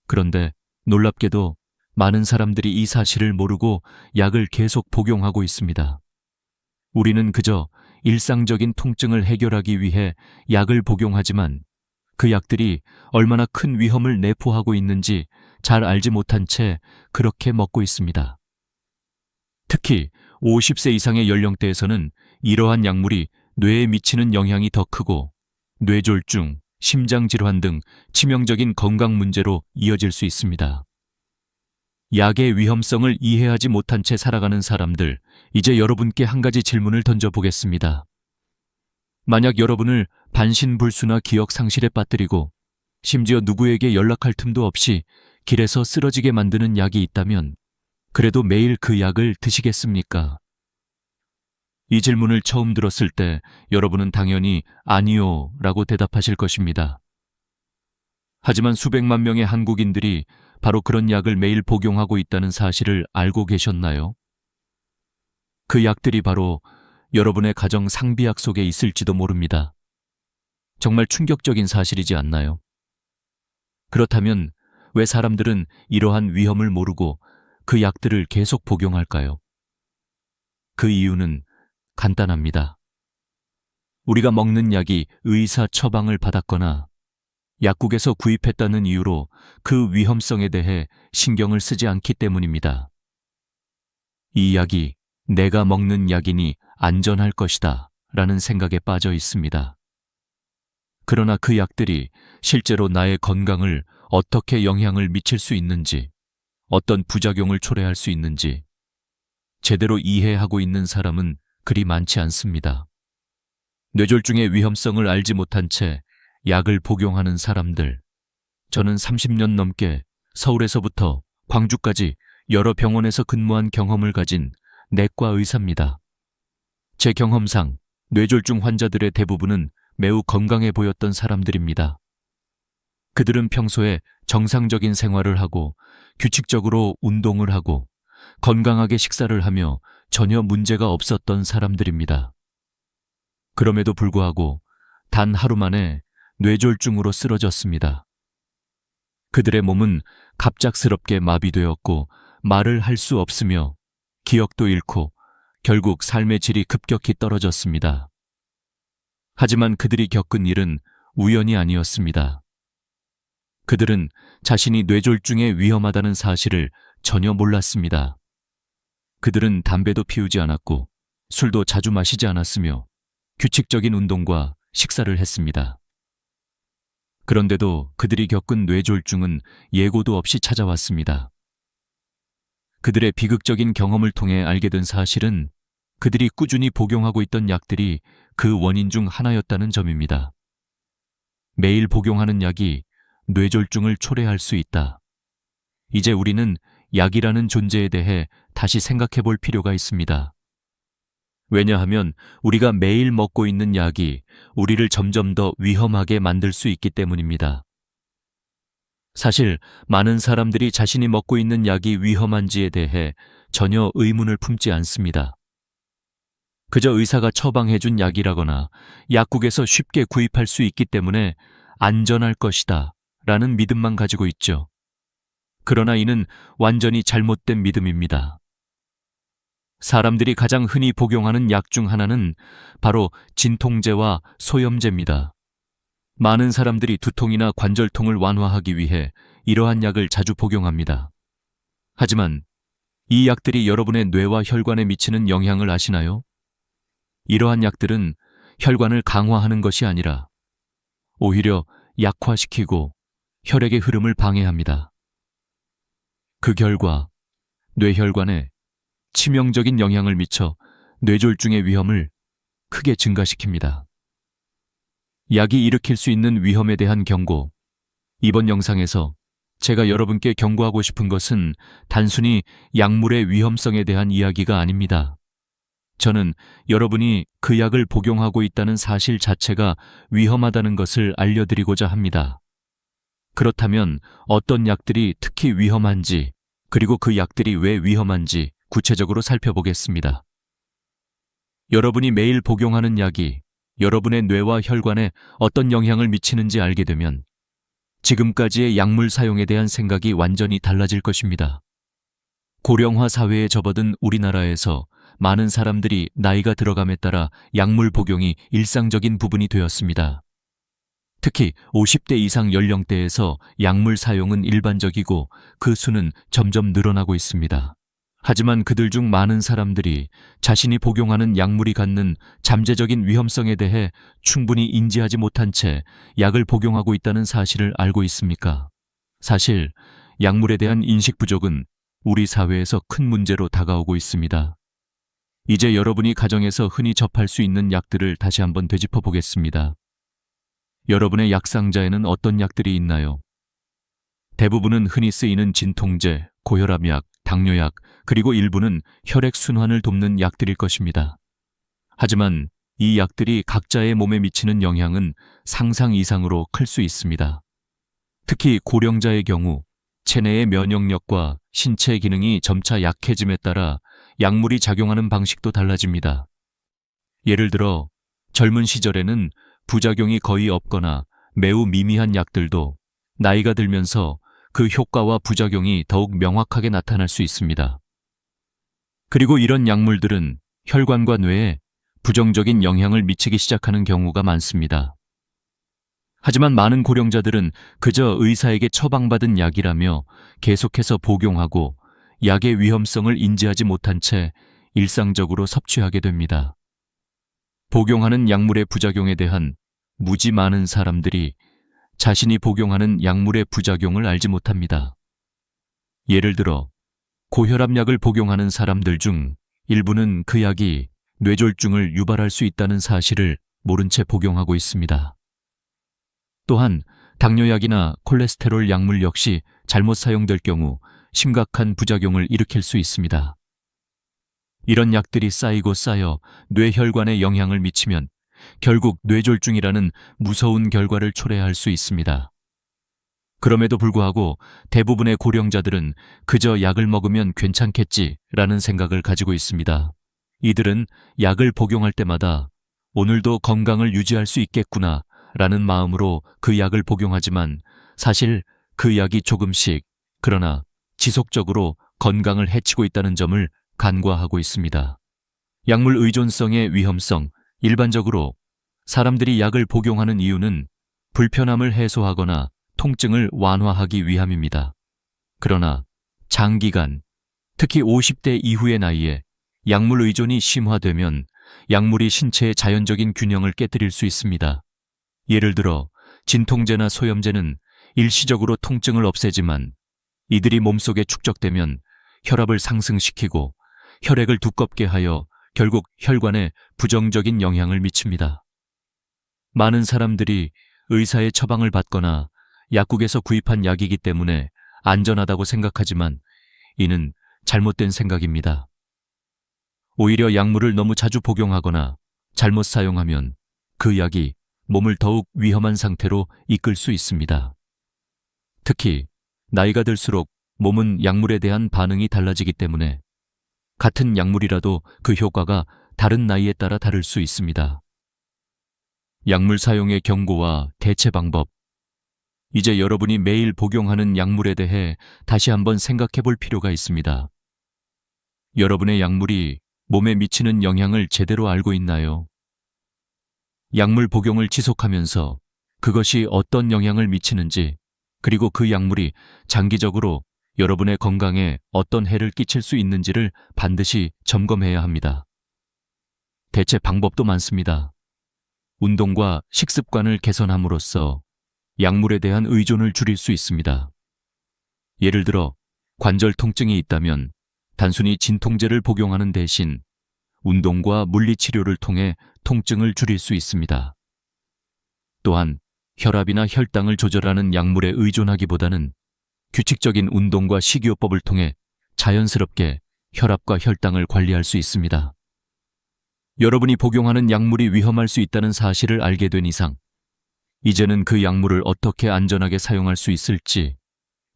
그런데 놀랍게도 많은 사람들이 이 사실을 모르고 약을 계속 복용하고 있습니다. 우리는 그저 일상적인 통증을 해결하기 위해 약을 복용하지만 그 약들이 얼마나 큰 위험을 내포하고 있는지 잘 알지 못한 채 그렇게 먹고 있습니다. 특히 50세 이상의 연령대에서는 이러한 약물이 뇌에 미치는 영향이 더 크고 뇌졸중, 심장질환 등 치명적인 건강 문제로 이어질 수 있습니다. 약의 위험성을 이해하지 못한 채 살아가는 사람들, 이제 여러분께 한 가지 질문을 던져보겠습니다. 만약 여러분을 반신불수나 기억 상실에 빠뜨리고 심지어 누구에게 연락할 틈도 없이 길에서 쓰러지게 만드는 약이 있다면 그래도 매일 그 약을 드시겠습니까? 이 질문을 처음 들었을 때 여러분은 당연히 아니요 라고 대답하실 것입니다. 하지만 수백만 명의 한국인들이 바로 그런 약을 매일 복용하고 있다는 사실을 알고 계셨나요? 그 약들이 바로 여러분의 가정 상비약 속에 있을지도 모릅니다. 정말 충격적인 사실이지 않나요? 그렇다면 왜 사람들은 이러한 위험을 모르고 그 약들을 계속 복용할까요? 그 이유는 간단합니다. 우리가 먹는 약이 의사 처방을 받았거나 약국에서 구입했다는 이유로 그 위험성에 대해 신경을 쓰지 않기 때문입니다. 이 약이 내가 먹는 약이니 안전할 것이다 라는 생각에 빠져 있습니다. 그러나 그 약들이 실제로 나의 건강을 어떻게 영향을 미칠 수 있는지, 어떤 부작용을 초래할 수 있는지 제대로 이해하고 있는 사람은 그리 많지 않습니다. 뇌졸중의 위험성을 알지 못한 채 약을 복용하는 사람들, 저는 30년 넘게 서울에서부터 광주까지 여러 병원에서 근무한 경험을 가진 내과 의사입니다. 제 경험상 뇌졸중 환자들의 대부분은 매우 건강해 보였던 사람들입니다. 그들은 평소에 정상적인 생활을 하고 규칙적으로 운동을 하고 건강하게 식사를 하며 전혀 문제가 없었던 사람들입니다. 그럼에도 불구하고 단 하루 만에 뇌졸중으로 쓰러졌습니다. 그들의 몸은 갑작스럽게 마비되었고 말을 할 수 없으며 기억도 잃고 결국 삶의 질이 급격히 떨어졌습니다. 하지만 그들이 겪은 일은 우연이 아니었습니다. 그들은 자신이 뇌졸중에 위험하다는 사실을 전혀 몰랐습니다. 그들은 담배도 피우지 않았고 술도 자주 마시지 않았으며 규칙적인 운동과 식사를 했습니다. 그런데도 그들이 겪은 뇌졸중은 예고도 없이 찾아왔습니다. 그들의 비극적인 경험을 통해 알게 된 사실은 그들이 꾸준히 복용하고 있던 약들이 그 원인 중 하나였다는 점입니다. 매일 복용하는 약이 뇌졸중을 초래할 수 있다. 이제 우리는 약이라는 존재에 대해 다시 생각해 볼 필요가 있습니다. 왜냐하면 우리가 매일 먹고 있는 약이 우리를 점점 더 위험하게 만들 수 있기 때문입니다. 사실 많은 사람들이 자신이 먹고 있는 약이 위험한지에 대해 전혀 의문을 품지 않습니다. 그저 의사가 처방해준 약이라거나 약국에서 쉽게 구입할 수 있기 때문에 안전할 것이다 라는 믿음만 가지고 있죠. 그러나 이는 완전히 잘못된 믿음입니다. 사람들이 가장 흔히 복용하는 약 중 하나는 바로 진통제와 소염제입니다. 많은 사람들이 두통이나 관절통을 완화하기 위해 이러한 약을 자주 복용합니다. 하지만 이 약들이 여러분의 뇌와 혈관에 미치는 영향을 아시나요? 이러한 약들은 혈관을 강화하는 것이 아니라 오히려 약화시키고 혈액의 흐름을 방해합니다. 그 결과 뇌혈관에 치명적인 영향을 미쳐 뇌졸중의 위험을 크게 증가시킵니다. 약이 일으킬 수 있는 위험에 대한 경고. 이번 영상에서 제가 여러분께 경고하고 싶은 것은 단순히 약물의 위험성에 대한 이야기가 아닙니다. 저는 여러분이 그 약을 복용하고 있다는 사실 자체가 위험하다는 것을 알려드리고자 합니다. 그렇다면 어떤 약들이 특히 위험한지, 그리고 그 약들이 왜 위험한지 구체적으로 살펴보겠습니다. 여러분이 매일 복용하는 약이 여러분의 뇌와 혈관에 어떤 영향을 미치는지 알게 되면 지금까지의 약물 사용에 대한 생각이 완전히 달라질 것입니다. 고령화 사회에 접어든 우리나라에서 많은 사람들이 나이가 들어감에 따라 약물 복용이 일상적인 부분이 되었습니다. 특히 50대 이상 연령대에서 약물 사용은 일반적이고 그 수는 점점 늘어나고 있습니다. 하지만 그들 중 많은 사람들이 자신이 복용하는 약물이 갖는 잠재적인 위험성에 대해 충분히 인지하지 못한 채 약을 복용하고 있다는 사실을 알고 있습니까? 사실 약물에 대한 인식 부족은 우리 사회에서 큰 문제로 다가오고 있습니다. 이제 여러분이 가정에서 흔히 접할 수 있는 약들을 다시 한번 되짚어 보겠습니다. 여러분의 약상자에는 어떤 약들이 있나요? 대부분은 흔히 쓰이는 진통제, 고혈압약, 당뇨약, 그리고 일부는 혈액순환을 돕는 약들일 것입니다. 하지만 이 약들이 각자의 몸에 미치는 영향은 상상 이상으로 클 수 있습니다. 특히 고령자의 경우 체내의 면역력과 신체 기능이 점차 약해짐에 따라 약물이 작용하는 방식도 달라집니다. 예를 들어 젊은 시절에는 부작용이 거의 없거나 매우 미미한 약들도 나이가 들면서 그 효과와 부작용이 더욱 명확하게 나타날 수 있습니다. 그리고 이런 약물들은 혈관과 뇌에 부정적인 영향을 미치기 시작하는 경우가 많습니다. 하지만 많은 고령자들은 그저 의사에게 처방받은 약이라며 계속해서 복용하고 약의 위험성을 인지하지 못한 채 일상적으로 섭취하게 됩니다. 복용하는 약물의 부작용에 대한 무지 많은 사람들이 자신이 복용하는 약물의 부작용을 알지 못합니다. 예를 들어 고혈압약을 복용하는 사람들 중 일부는 그 약이 뇌졸중을 유발할 수 있다는 사실을 모른 채 복용하고 있습니다. 또한 당뇨약이나 콜레스테롤 약물 역시 잘못 사용될 경우 심각한 부작용을 일으킬 수 있습니다. 이런 약들이 쌓이고 쌓여 뇌혈관에 영향을 미치면 결국 뇌졸중이라는 무서운 결과를 초래할 수 있습니다. 그럼에도 불구하고 대부분의 고령자들은 그저 약을 먹으면 괜찮겠지라는 생각을 가지고 있습니다. 이들은 약을 복용할 때마다 오늘도 건강을 유지할 수 있겠구나 라는 마음으로 그 약을 복용하지만 사실 그 약이 조금씩 그러나 지속적으로 건강을 해치고 있다는 점을 간과하고 있습니다. 약물 의존성의 위험성, 일반적으로 사람들이 약을 복용하는 이유는 불편함을 해소하거나 통증을 완화하기 위함입니다. 그러나 장기간, 특히 50대 이후의 나이에 약물 의존이 심화되면 약물이 신체의 자연적인 균형을 깨뜨릴 수 있습니다. 예를 들어 진통제나 소염제는 일시적으로 통증을 없애지만 이들이 몸속에 축적되면 혈압을 상승시키고 혈액을 두껍게 하여 결국 혈관에 부정적인 영향을 미칩니다. 많은 사람들이 의사의 처방을 받거나 약국에서 구입한 약이기 때문에 안전하다고 생각하지만 이는 잘못된 생각입니다. 오히려 약물을 너무 자주 복용하거나 잘못 사용하면 그 약이 몸을 더욱 위험한 상태로 이끌 수 있습니다. 특히 나이가 들수록 몸은 약물에 대한 반응이 달라지기 때문에 같은 약물이라도 그 효과가 다른 나이에 따라 다를 수 있습니다. 약물 사용의 경고와 대체 방법. 이제 여러분이 매일 복용하는 약물에 대해 다시 한번 생각해 볼 필요가 있습니다. 여러분의 약물이 몸에 미치는 영향을 제대로 알고 있나요? 약물 복용을 지속하면서 그것이 어떤 영향을 미치는지, 그리고 그 약물이 장기적으로 여러분의 건강에 어떤 해를 끼칠 수 있는지를 반드시 점검해야 합니다. 대체 방법도 많습니다. 운동과 식습관을 개선함으로써 약물에 대한 의존을 줄일 수 있습니다. 예를 들어 관절 통증이 있다면 단순히 진통제를 복용하는 대신 운동과 물리치료를 통해 통증을 줄일 수 있습니다. 또한 혈압이나 혈당을 조절하는 약물에 의존하기보다는 규칙적인 운동과 식이요법을 통해 자연스럽게 혈압과 혈당을 관리할 수 있습니다. 여러분이 복용하는 약물이 위험할 수 있다는 사실을 알게 된 이상, 이제는 그 약물을 어떻게 안전하게 사용할 수 있을지,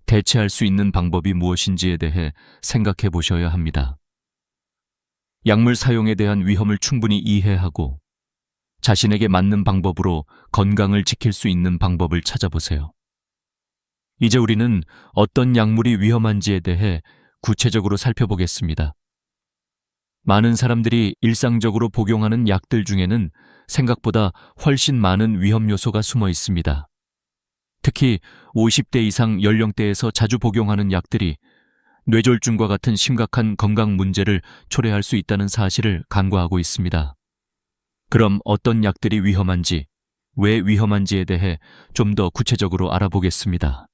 대체할 수 있는 방법이 무엇인지에 대해 생각해 보셔야 합니다. 약물 사용에 대한 위험을 충분히 이해하고 자신에게 맞는 방법으로 건강을 지킬 수 있는 방법을 찾아보세요. 이제 우리는 어떤 약물이 위험한지에 대해 구체적으로 살펴보겠습니다. 많은 사람들이 일상적으로 복용하는 약들 중에는 생각보다 훨씬 많은 위험 요소가 숨어 있습니다. 특히 50대 이상 연령대에서 자주 복용하는 약들이 뇌졸중과 같은 심각한 건강 문제를 초래할 수 있다는 사실을 간과하고 있습니다. 그럼 어떤 약들이 위험한지, 왜 위험한지에 대해 좀 더 구체적으로 알아보겠습니다.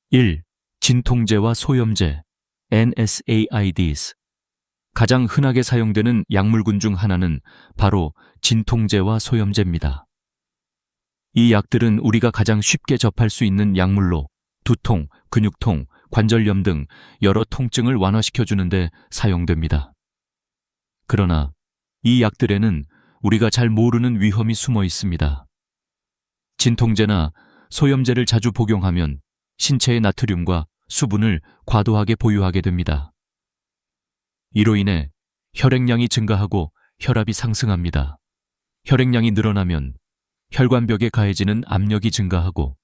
1. 진통제와 소염제, NSAIDs. 가장 흔하게 사용되는 약물군 중 하나는 바로 진통제와 소염제입니다. 이 약들은 우리가 가장 쉽게 접할 수 있는 약물로 두통, 근육통, 관절염 등 여러 통증을 완화시켜주는데 사용됩니다. 그러나 이 약들에는 우리가 잘 모르는 위험이 숨어 있습니다. 진통제나 소염제를 자주 복용하면 신체의 나트륨과 수분을 과도하게 보유하게 됩니다. 이로 인해 혈액량이 증가하고 혈압이 상승합니다. 혈액량이 늘어나면 혈관벽에 가해지는 압력이 증가하고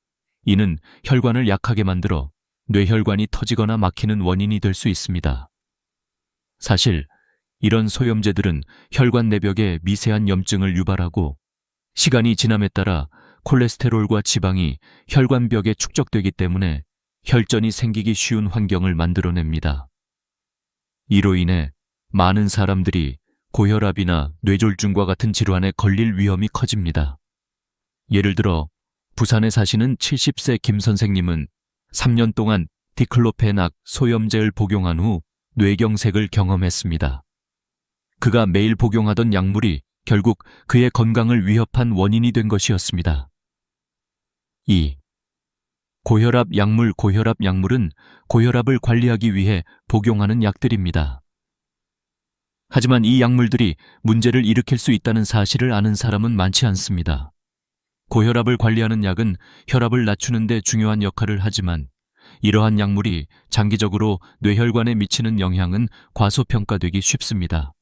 이는 혈관을 약하게 만들어 뇌혈관이 터지거나 막히는 원인이 될 수 있습니다. 사실 이런 소염제들은 혈관 내벽에 미세한 염증을 유발하고 시간이 지남에 따라 콜레스테롤과 지방이 혈관벽에 축적되기 때문에 혈전이 생기기 쉬운 환경을 만들어냅니다. 이로 인해 많은 사람들이 고혈압이나 뇌졸중과 같은 질환에 걸릴 위험이 커집니다. 예를 들어 부산에 사시는 70세 김 선생님은 3년 동안 디클로페낙 소염제를 복용한 후 뇌경색을 경험했습니다. 그가 매일 복용하던 약물이 결국 그의 건강을 위협한 원인이 된 것이었습니다. 2. 고혈압 약물은 고혈압을 관리하기 위해 복용하는 약들입니다. 하지만 이 약물들이 문제를 일으킬 수 있다는 사실을 아는 사람은 많지 않습니다. 고혈압을 관리하는 약은 혈압을 낮추는 데 중요한 역할을 하지만 이러한 약물이 장기적으로 뇌혈관에 미치는 영향은 과소평가되기 쉽습니다.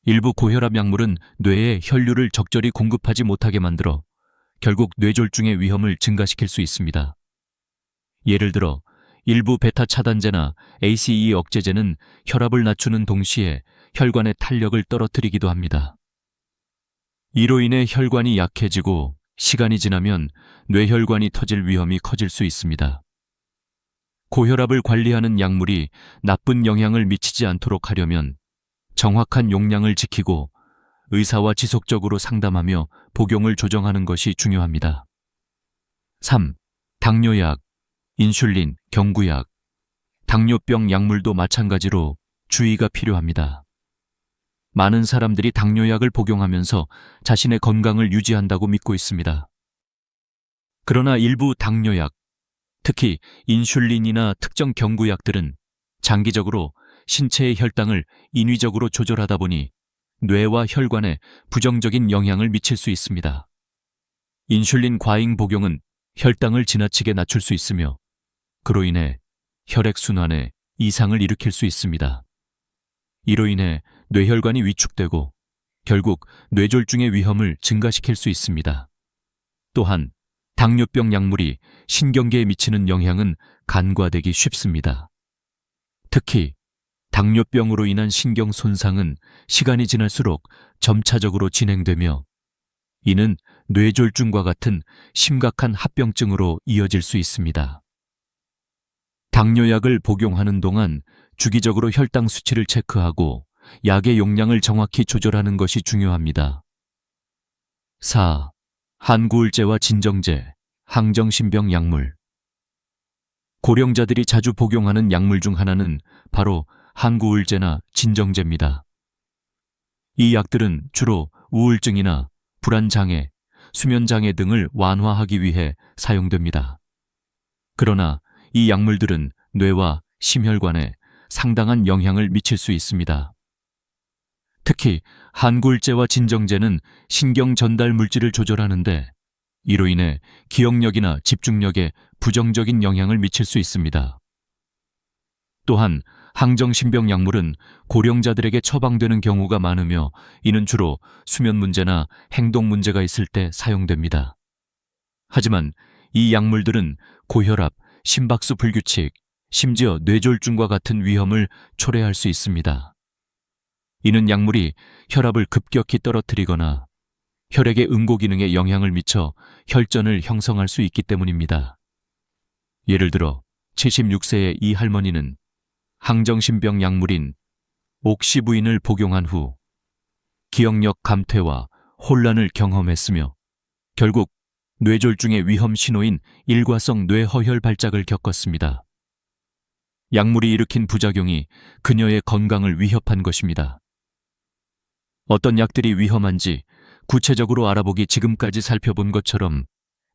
일부 고혈압 약물은 뇌에 혈류를 적절히 공급하지 못하게 만들어 결국 뇌졸중의 위험을 증가시킬 수 있습니다. 예를 들어 일부 베타 차단제나 ACE 억제제는 혈압을 낮추는 동시에 혈관의 탄력을 떨어뜨리기도 합니다. 이로 인해 혈관이 약해지고 시간이 지나면 뇌혈관이 터질 위험이 커질 수 있습니다. 고혈압을 관리하는 약물이 나쁜 영향을 미치지 않도록 하려면 정확한 용량을 지키고 의사와 지속적으로 상담하며 복용을 조정하는 것이 중요합니다. 3. 당뇨약, 인슐린, 경구약, 당뇨병 약물도 마찬가지로 주의가 필요합니다. 많은 사람들이 당뇨약을 복용하면서 자신의 건강을 유지한다고 믿고 있습니다. 그러나 일부 당뇨약, 특히 인슐린이나 특정 경구약들은 장기적으로 신체의 혈당을 인위적으로 조절하다 보니 뇌와 혈관에 부정적인 영향을 미칠 수 있습니다. 인슐린 과잉 복용은 혈당을 지나치게 낮출 수 있으며 그로 인해 혈액순환에 이상을 일으킬 수 있습니다. 이로 인해 뇌혈관이 위축되고 결국 뇌졸중의 위험을 증가시킬 수 있습니다. 또한 당뇨병 약물이 신경계에 미치는 영향은 간과되기 쉽습니다. 특히 당뇨병으로 인한 신경 손상은 시간이 지날수록 점차적으로 진행되며 이는 뇌졸중과 같은 심각한 합병증으로 이어질 수 있습니다. 당뇨약을 복용하는 동안 주기적으로 혈당 수치를 체크하고 약의 용량을 정확히 조절하는 것이 중요합니다. 4. 한구울제와 진정제, 항정신병 약물. 고령자들이 자주 복용하는 약물 중 하나는 바로 한구울제나 진정제입니다. 이 약들은 주로 우울증이나 불안장애, 수면장애 등을 완화하기 위해 사용됩니다. 그러나 이 약물들은 뇌와 심혈관에 상당한 영향을 미칠 수 있습니다. 특히 한구울제와 진정제는 신경 전달 물질을 조절하는데 이로 인해 기억력이나 집중력에 부정적인 영향을 미칠 수 있습니다. 또한 항정신병 약물은 고령자들에게 처방되는 경우가 많으며 이는 주로 수면 문제나 행동 문제가 있을 때 사용됩니다. 하지만 이 약물들은 고혈압, 심박수 불규칙, 심지어 뇌졸중과 같은 위험을 초래할 수 있습니다. 이는 약물이 혈압을 급격히 떨어뜨리거나 혈액의 응고 기능에 영향을 미쳐 혈전을 형성할 수 있기 때문입니다. 예를 들어 76세의 이 할머니는 항정신병 약물인 옥시부인을 복용한 후 기억력 감퇴와 혼란을 경험했으며 결국 뇌졸중의 위험 신호인 일과성 뇌허혈 발작을 겪었습니다. 약물이 일으킨 부작용이 그녀의 건강을 위협한 것입니다. 어떤 약들이 위험한지 구체적으로 알아보기 지금까지 살펴본 것처럼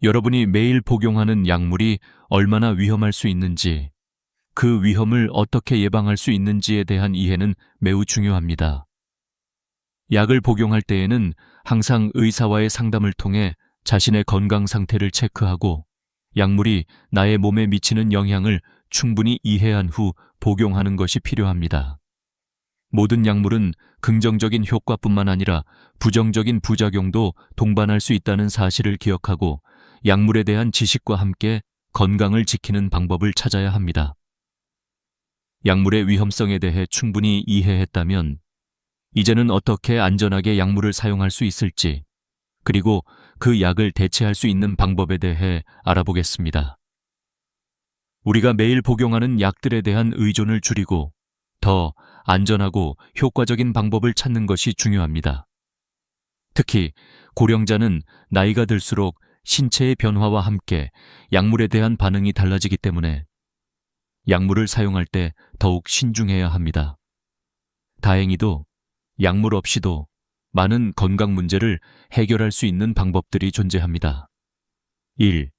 여러분이 매일 복용하는 약물이 얼마나 위험할 수 있는지, 그 위험을 어떻게 예방할 수 있는지에 대한 이해는 매우 중요합니다. 약을 복용할 때에는 항상 의사와의 상담을 통해 자신의 건강 상태를 체크하고 약물이 나의 몸에 미치는 영향을 충분히 이해한 후 복용하는 것이 필요합니다. 모든 약물은 긍정적인 효과뿐만 아니라 부정적인 부작용도 동반할 수 있다는 사실을 기억하고 약물에 대한 지식과 함께 건강을 지키는 방법을 찾아야 합니다. 약물의 위험성에 대해 충분히 이해했다면 이제는 어떻게 안전하게 약물을 사용할 수 있을지, 그리고 그 약을 대체할 수 있는 방법에 대해 알아보겠습니다. 우리가 매일 복용하는 약들에 대한 의존을 줄이고 더 안전하고 효과적인 방법을 찾는 것이 중요합니다. 특히 고령자는 나이가 들수록 신체의 변화와 함께 약물에 대한 반응이 달라지기 때문에 약물을 사용할 때 더욱 신중해야 합니다. 다행히도 약물 없이도 많은 건강 문제를 해결할 수 있는 방법들이 존재합니다. 1.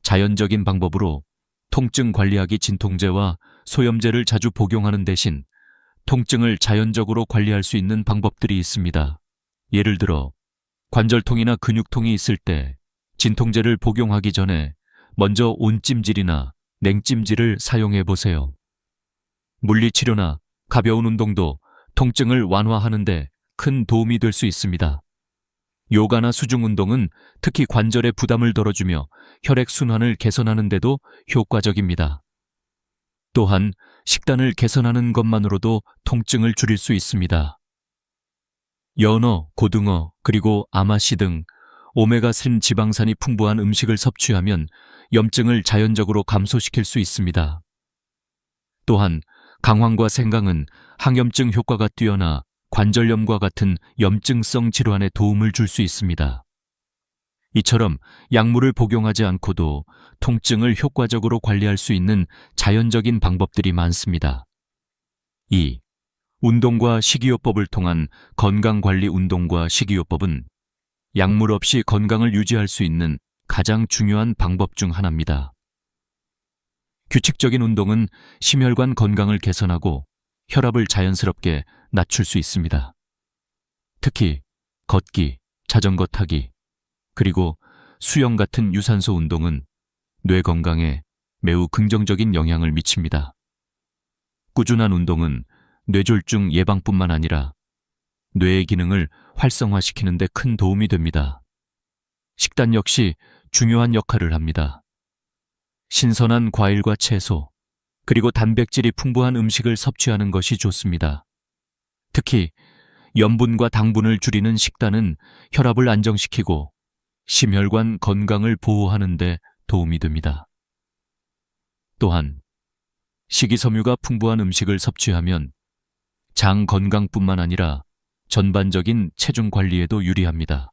자연적인 방법으로 통증 관리하기 진통제와 소염제를 자주 복용하는 대신 통증을 자연적으로 관리할 수 있는 방법들이 있습니다. 예를 들어 관절통이나 근육통이 있을 때 진통제를 복용하기 전에 먼저 온찜질이나 냉찜질을 사용해 보세요. 물리치료나 가벼운 운동도 통증을 완화하는 데 큰 도움이 될 수 있습니다. 요가나 수중 운동은 특히 관절의 부담을 덜어주며 혈액순환을 개선하는 데도 효과적입니다. 또한 식단을 개선하는 것만으로도 통증을 줄일 수 있습니다. 연어, 고등어, 그리고 아마씨 등 오메가3 지방산이 풍부한 음식을 섭취하면 염증을 자연적으로 감소시킬 수 있습니다. 또한 강황과 생강은 항염증 효과가 뛰어나 관절염과 같은 염증성 질환에 도움을 줄 수 있습니다. 이처럼 약물을 복용하지 않고도 통증을 효과적으로 관리할 수 있는 자연적인 방법들이 많습니다. 2. 운동과 식이요법을 통한 건강관리. 운동과 식이요법은 약물 없이 건강을 유지할 수 있는 가장 중요한 방법 중 하나입니다. 규칙적인 운동은 심혈관 건강을 개선하고 혈압을 자연스럽게 낮출 수 있습니다. 특히 걷기, 자전거 타기, 그리고 수영 같은 유산소 운동은 뇌 건강에 매우 긍정적인 영향을 미칩니다. 꾸준한 운동은 뇌졸중 예방뿐만 아니라 뇌의 기능을 활성화시키는 데 큰 도움이 됩니다. 식단 역시 중요한 역할을 합니다. 신선한 과일과 채소, 그리고 단백질이 풍부한 음식을 섭취하는 것이 좋습니다. 특히 염분과 당분을 줄이는 식단은 혈압을 안정시키고 심혈관 건강을 보호하는 데 도움이 됩니다. 또한 식이섬유가 풍부한 음식을 섭취하면 장 건강뿐만 아니라 전반적인 체중 관리에도 유리합니다.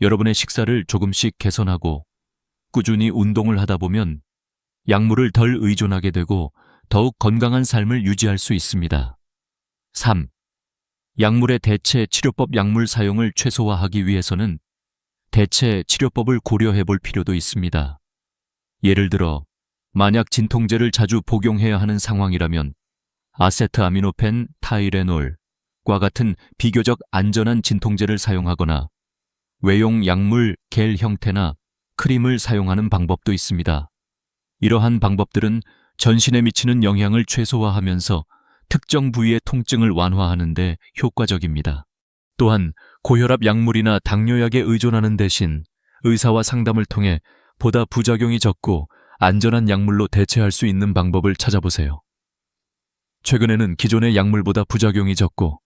여러분의 식사를 조금씩 개선하고 꾸준히 운동을 하다 보면 약물을 덜 의존하게 되고 더욱 건강한 삶을 유지할 수 있습니다. 3. 약물의 대체 치료법. 약물 사용을 최소화하기 위해서는 대체 치료법을 고려해 볼 필요도 있습니다. 예를 들어 만약 진통제를 자주 복용해야 하는 상황이라면 아세트아미노펜 타이레놀과 같은 비교적 안전한 진통제를 사용하거나 외용 약물 겔 형태나 크림을 사용하는 방법도 있습니다. 이러한 방법들은 전신에 미치는 영향을 최소화하면서 특정 부위의 통증을 완화하는 데 효과적입니다. 또한 고혈압 약물이나 당뇨약에 의존하는 대신 의사와 상담을 통해 보다 부작용이 적고 안전한 약물로 대체할 수 있는 방법을 찾아보세요. 최근에는 기존의 약물보다 부작용이 적고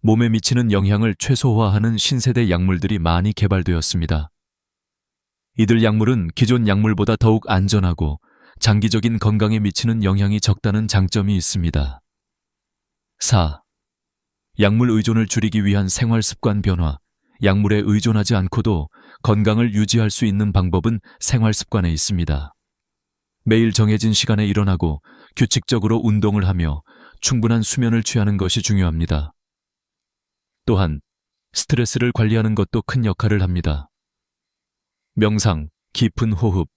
몸에 미치는 영향을 최소화하는 신세대 약물들이 많이 개발되었습니다. 이들 약물은 기존 약물보다 더욱 안전하고 장기적인 건강에 미치는 영향이 적다는 장점이 있습니다. 4. 약물 의존을 줄이기 위한 생활 습관 변화. 약물에 의존하지 않고도 건강을 유지할 수 있는 방법은 생활 습관에 있습니다. 매일 정해진 시간에 일어나고 규칙적으로 운동을 하며 충분한 수면을 취하는 것이 중요합니다. 또한 스트레스를 관리하는 것도 큰 역할을 합니다. 명상, 깊은 호흡,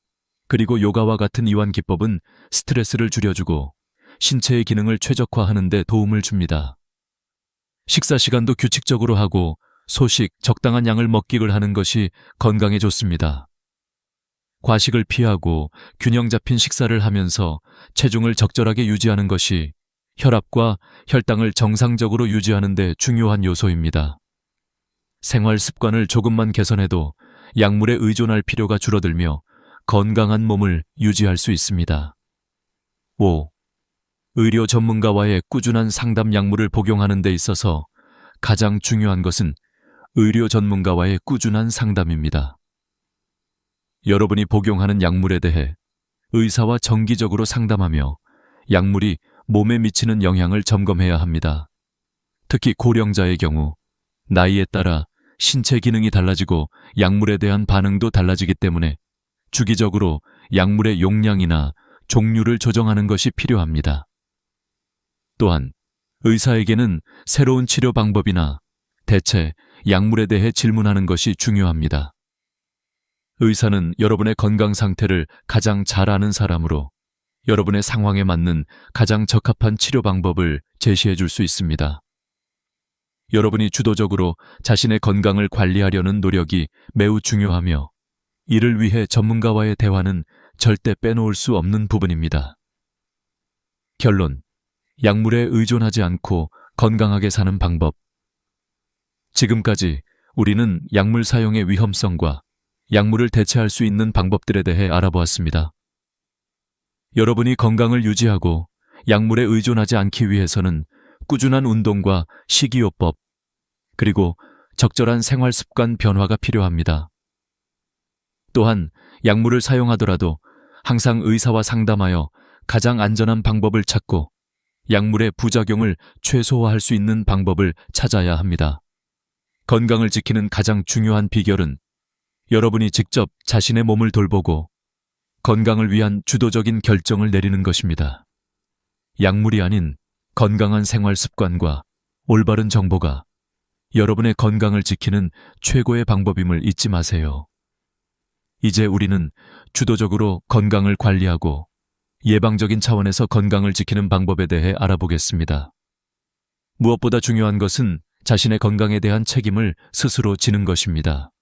그리고 요가와 같은 이완 기법은 스트레스를 줄여주고 신체의 기능을 최적화하는 데 도움을 줍니다. 식사 시간도 규칙적으로 하고 소식, 적당한 양을 먹기를 하는 것이 건강에 좋습니다. 과식을 피하고 균형 잡힌 식사를 하면서 체중을 적절하게 유지하는 것이 혈압과 혈당을 정상적으로 유지하는 데 중요한 요소입니다. 생활 습관을 조금만 개선해도 약물에 의존할 필요가 줄어들며 건강한 몸을 유지할 수 있습니다. 5. 의료 전문가와의 꾸준한 상담. 약물을 복용하는 데 있어서 가장 중요한 것은 의료 전문가와의 꾸준한 상담입니다. 여러분이 복용하는 약물에 대해 의사와 정기적으로 상담하며 약물이 몸에 미치는 영향을 점검해야 합니다. 특히 고령자의 경우 나이에 따라 신체 기능이 달라지고 약물에 대한 반응도 달라지기 때문에 주기적으로 약물의 용량이나 종류를 조정하는 것이 필요합니다. 또한 의사에게는 새로운 치료 방법이나 대체 약물에 대해 질문하는 것이 중요합니다. 의사는 여러분의 건강 상태를 가장 잘 아는 사람으로 여러분의 상황에 맞는 가장 적합한 치료 방법을 제시해 줄 수 있습니다. 여러분이 주도적으로 자신의 건강을 관리하려는 노력이 매우 중요하며 이를 위해 전문가와의 대화는 절대 빼놓을 수 없는 부분입니다. 결론, 약물에 의존하지 않고 건강하게 사는 방법. 지금까지 우리는 약물 사용의 위험성과 약물을 대체할 수 있는 방법들에 대해 알아보았습니다. 여러분이 건강을 유지하고 약물에 의존하지 않기 위해서는 꾸준한 운동과 식이요법, 그리고 적절한 생활 습관 변화가 필요합니다. 또한 약물을 사용하더라도 항상 의사와 상담하여 가장 안전한 방법을 찾고 약물의 부작용을 최소화할 수 있는 방법을 찾아야 합니다. 건강을 지키는 가장 중요한 비결은 여러분이 직접 자신의 몸을 돌보고 건강을 위한 주도적인 결정을 내리는 것입니다. 약물이 아닌 건강한 생활 습관과 올바른 정보가 여러분의 건강을 지키는 최고의 방법임을 잊지 마세요. 이제 우리는 주도적으로 건강을 관리하고 예방적인 차원에서 건강을 지키는 방법에 대해 알아보겠습니다. 무엇보다 중요한 것은 자신의 건강에 대한 책임을 스스로 지는 것입니다.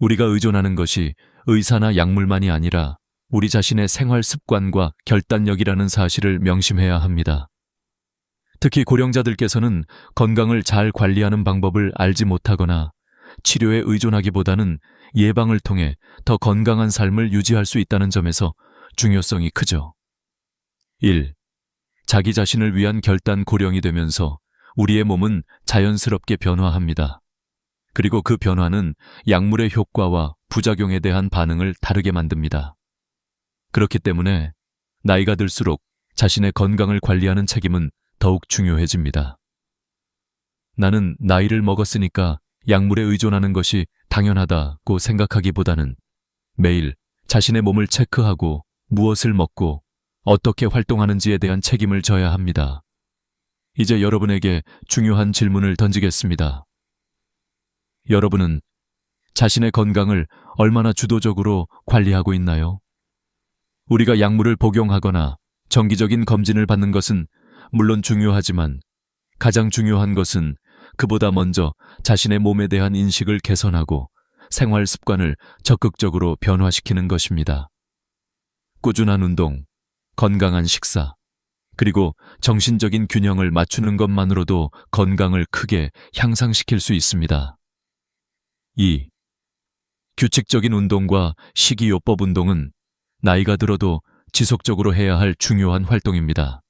우리가 의존하는 것이 의사나 약물만이 아니라 우리 자신의 생활 습관과 결단력이라는 사실을 명심해야 합니다. 특히 고령자들께서는 건강을 잘 관리하는 방법을 알지 못하거나 치료에 의존하기보다는 예방을 통해 더 건강한 삶을 유지할 수 있다는 점에서 중요성이 크죠. 1. 자기 자신을 위한 결단. 고령이 되면서 우리의 몸은 자연스럽게 변화합니다. 그리고 그 변화는 약물의 효과와 부작용에 대한 반응을 다르게 만듭니다. 그렇기 때문에 나이가 들수록 자신의 건강을 관리하는 책임은 더욱 중요해집니다. 나는 나이를 먹었으니까 약물에 의존하는 것이 당연하다고 생각하기보다는 매일 자신의 몸을 체크하고 무엇을 먹고 어떻게 활동하는지에 대한 책임을 져야 합니다. 이제 여러분에게 중요한 질문을 던지겠습니다. 여러분은 자신의 건강을 얼마나 주도적으로 관리하고 있나요? 우리가 약물을 복용하거나 정기적인 검진을 받는 것은 물론 중요하지만 가장 중요한 것은 그보다 먼저 자신의 몸에 대한 인식을 개선하고 생활 습관을 적극적으로 변화시키는 것입니다. 꾸준한 운동, 건강한 식사, 그리고 정신적인 균형을 맞추는 것만으로도 건강을 크게 향상시킬 수 있습니다. 2. 규칙적인 운동과 식이요법. 운동은 나이가 들어도 지속적으로 해야 할 중요한 활동입니다.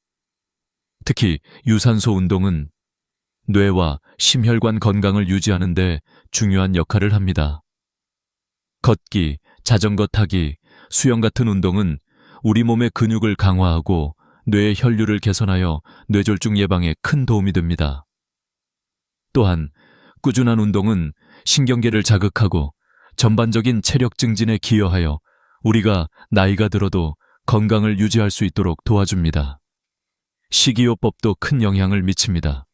특히 유산소 운동은 뇌와 심혈관 건강을 유지하는 데 중요한 역할을 합니다. 걷기, 자전거 타기, 수영 같은 운동은 우리 몸의 근육을 강화하고 뇌의 혈류를 개선하여 뇌졸중 예방에 큰 도움이 됩니다. 또한 꾸준한 운동은 신경계를 자극하고 전반적인 체력 증진에 기여하여 우리가 나이가 들어도 건강을 유지할 수 있도록 도와줍니다. 식이요법도 큰 영향을 미칩니다.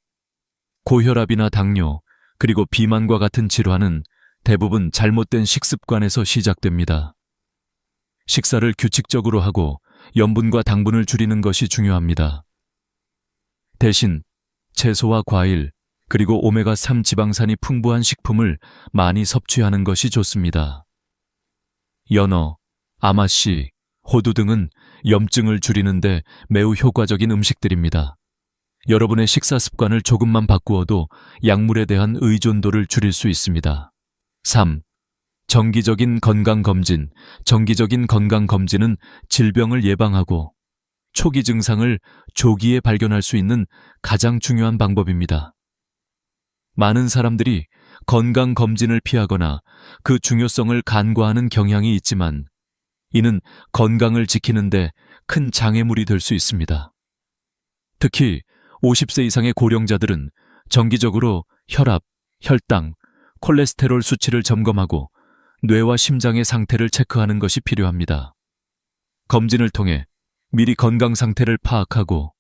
고혈압이나 당뇨, 그리고 비만과 같은 질환은 대부분 잘못된 식습관에서 시작됩니다. 식사를 규칙적으로 하고 염분과 당분을 줄이는 것이 중요합니다. 대신 채소와 과일, 그리고 오메가3 지방산이 풍부한 식품을 많이 섭취하는 것이 좋습니다. 연어, 아마씨, 호두 등은 염증을 줄이는데 매우 효과적인 음식들입니다. 여러분의 식사 습관을 조금만 바꾸어도 약물에 대한 의존도를 줄일 수 있습니다. 3. 정기적인 건강검진. 정기적인 건강검진은 질병을 예방하고 초기 증상을 조기에 발견할 수 있는 가장 중요한 방법입니다. 많은 사람들이 건강검진을 피하거나 그 중요성을 간과하는 경향이 있지만 이는 건강을 지키는데 큰 장애물이 될 수 있습니다. 특히 50세 이상의 고령자들은 정기적으로 혈압, 혈당, 콜레스테롤 수치를 점검하고 뇌와 심장의 상태를 체크하는 것이 필요합니다. 검진을 통해 미리 건강 상태를 파악하고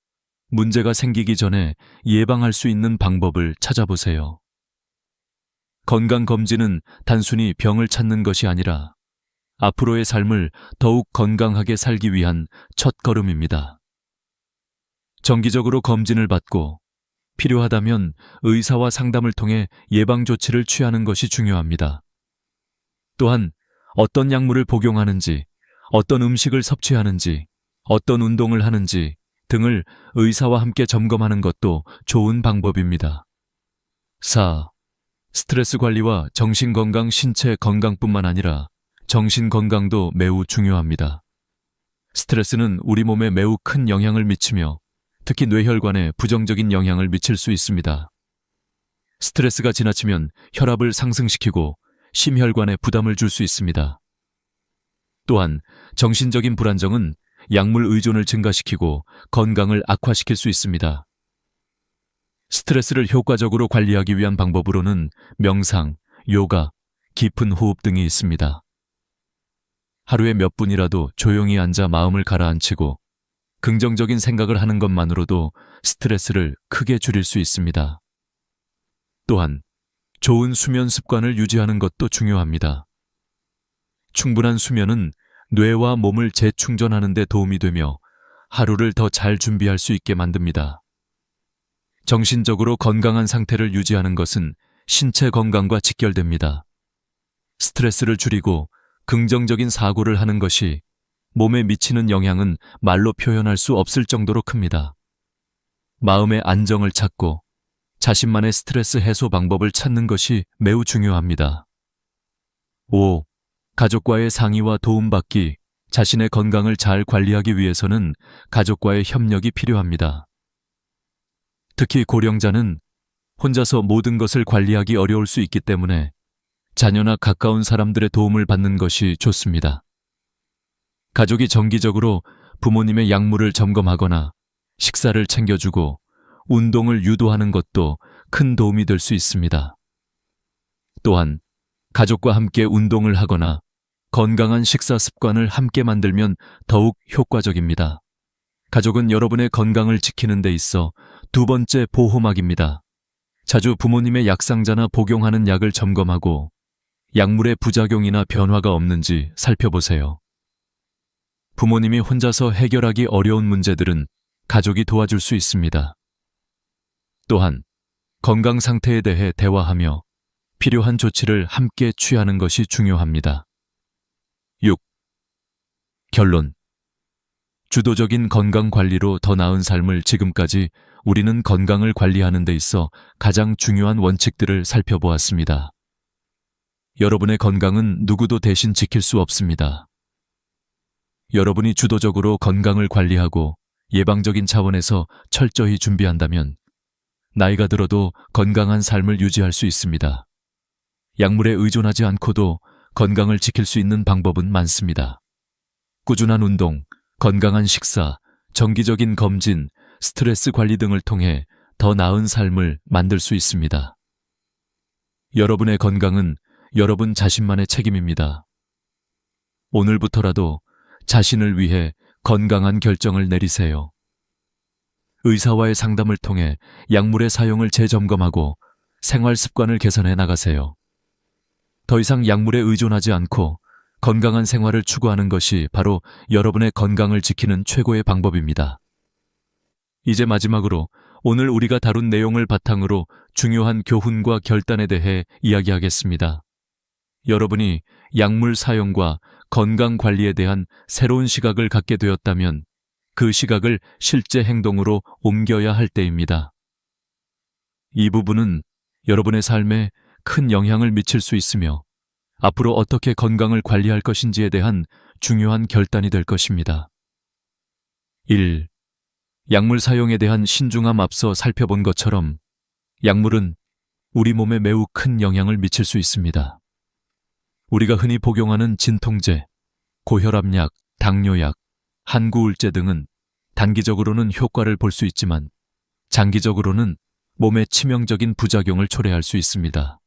문제가 생기기 전에 예방할 수 있는 방법을 찾아보세요. 건강검진은 단순히 병을 찾는 것이 아니라 앞으로의 삶을 더욱 건강하게 살기 위한 첫걸음입니다. 정기적으로 검진을 받고 필요하다면 의사와 상담을 통해 예방조치를 취하는 것이 중요합니다. 또한 어떤 약물을 복용하는지, 어떤 음식을 섭취하는지, 어떤 운동을 하는지 등을 의사와 함께 점검하는 것도 좋은 방법입니다. 4. 스트레스 관리와 정신건강, 신체 건강뿐만 아니라 정신건강도 매우 중요합니다. 스트레스는 우리 몸에 매우 큰 영향을 미치며 특히 뇌혈관에 부정적인 영향을 미칠 수 있습니다. 스트레스가 지나치면 혈압을 상승시키고 심혈관에 부담을 줄 수 있습니다. 또한 정신적인 불안정은 약물 의존을 증가시키고 건강을 악화시킬 수 있습니다. 스트레스를 효과적으로 관리하기 위한 방법으로는 명상, 요가, 깊은 호흡 등이 있습니다. 하루에 몇 분이라도 조용히 앉아 마음을 가라앉히고 긍정적인 생각을 하는 것만으로도 스트레스를 크게 줄일 수 있습니다. 또한 좋은 수면 습관을 유지하는 것도 중요합니다. 충분한 수면은 뇌와 몸을 재충전하는 데 도움이 되며 하루를 더 잘 준비할 수 있게 만듭니다. 정신적으로 건강한 상태를 유지하는 것은 신체 건강과 직결됩니다. 스트레스를 줄이고 긍정적인 사고를 하는 것이 몸에 미치는 영향은 말로 표현할 수 없을 정도로 큽니다. 마음의 안정을 찾고 자신만의 스트레스 해소 방법을 찾는 것이 매우 중요합니다. 5. 가족과의 상의와 도움받기. 자신의 건강을 잘 관리하기 위해서는 가족과의 협력이 필요합니다. 특히 고령자는 혼자서 모든 것을 관리하기 어려울 수 있기 때문에 자녀나 가까운 사람들의 도움을 받는 것이 좋습니다. 가족이 정기적으로 부모님의 약물을 점검하거나 식사를 챙겨주고 운동을 유도하는 것도 큰 도움이 될 수 있습니다. 또한 가족과 함께 운동을 하거나 건강한 식사 습관을 함께 만들면 더욱 효과적입니다. 가족은 여러분의 건강을 지키는 데 있어 두 번째 보호막입니다. 자주 부모님의 약상자나 복용하는 약을 점검하고 약물의 부작용이나 변화가 없는지 살펴보세요. 부모님이 혼자서 해결하기 어려운 문제들은 가족이 도와줄 수 있습니다. 또한 건강 상태에 대해 대화하며 필요한 조치를 함께 취하는 것이 중요합니다. 6. 결론. 주도적인 건강 관리로 더 나은 삶을 지금까지 우리는 건강을 관리하는 데 있어 가장 중요한 원칙들을 살펴보았습니다. 여러분의 건강은 누구도 대신 지킬 수 없습니다. 여러분이 주도적으로 건강을 관리하고 예방적인 차원에서 철저히 준비한다면 나이가 들어도 건강한 삶을 유지할 수 있습니다. 약물에 의존하지 않고도 건강을 지킬 수 있는 방법은 많습니다. 꾸준한 운동, 건강한 식사, 정기적인 검진, 스트레스 관리 등을 통해 더 나은 삶을 만들 수 있습니다. 여러분의 건강은 여러분 자신만의 책임입니다. 오늘부터라도 자신을 위해 건강한 결정을 내리세요. 의사와의 상담을 통해 약물의 사용을 재점검하고 생활 습관을 개선해 나가세요. 더 이상 약물에 의존하지 않고 건강한 생활을 추구하는 것이 바로 여러분의 건강을 지키는 최고의 방법입니다. 이제 마지막으로 오늘 우리가 다룬 내용을 바탕으로 중요한 교훈과 결단에 대해 이야기하겠습니다. 여러분이 약물 사용과 건강 관리에 대한 새로운 시각을 갖게 되었다면 그 시각을 실제 행동으로 옮겨야 할 때입니다. 이 부분은 여러분의 삶에 큰 영향을 미칠 수 있으며 앞으로 어떻게 건강을 관리할 것인지에 대한 중요한 결단이 될 것입니다. 1. 약물 사용에 대한 신중함. 앞서 살펴본 것처럼 약물은 우리 몸에 매우 큰 영향을 미칠 수 있습니다. 우리가 흔히 복용하는 진통제, 고혈압약, 당뇨약, 항구울제 등은 단기적으로는 효과를 볼 수 있지만 장기적으로는 몸에 치명적인 부작용을 초래할 수 있습니다.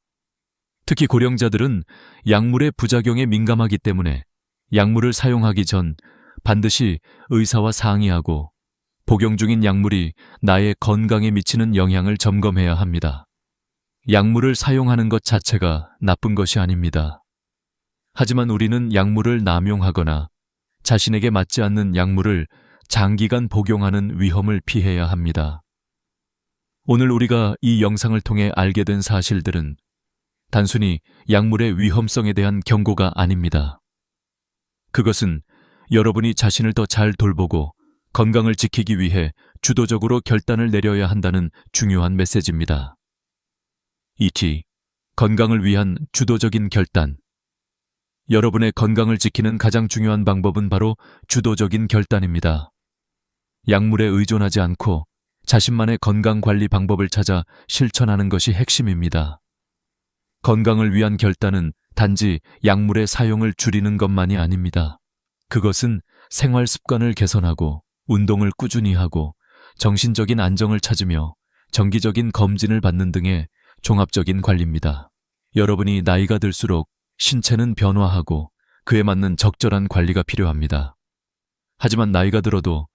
특히 고령자들은 약물의 부작용에 민감하기 때문에 약물을 사용하기 전 반드시 의사와 상의하고 복용 중인 약물이 나의 건강에 미치는 영향을 점검해야 합니다. 약물을 사용하는 것 자체가 나쁜 것이 아닙니다. 하지만 우리는 약물을 남용하거나 자신에게 맞지 않는 약물을 장기간 복용하는 위험을 피해야 합니다. 오늘 우리가 이 영상을 통해 알게 된 사실들은 단순히 약물의 위험성에 대한 경고가 아닙니다. 그것은 여러분이 자신을 더 잘 돌보고 건강을 지키기 위해 주도적으로 결단을 내려야 한다는 중요한 메시지입니다. 2. 건강을 위한 주도적인 결단. 여러분의 건강을 지키는 가장 중요한 방법은 바로 주도적인 결단입니다. 약물에 의존하지 않고 자신만의 건강관리 방법을 찾아 실천하는 것이 핵심입니다. 건강을 위한 결단은 단지 약물의 사용을 줄이는 것만이 아닙니다. 그것은 생활 습관을 개선하고 운동을 꾸준히 하고 정신적인 안정을 찾으며 정기적인 검진을 받는 등의 종합적인 관리입니다. 여러분이 나이가 들수록 신체는 변화하고 그에 맞는 적절한 관리가 필요합니다. 하지만 나이가 들어도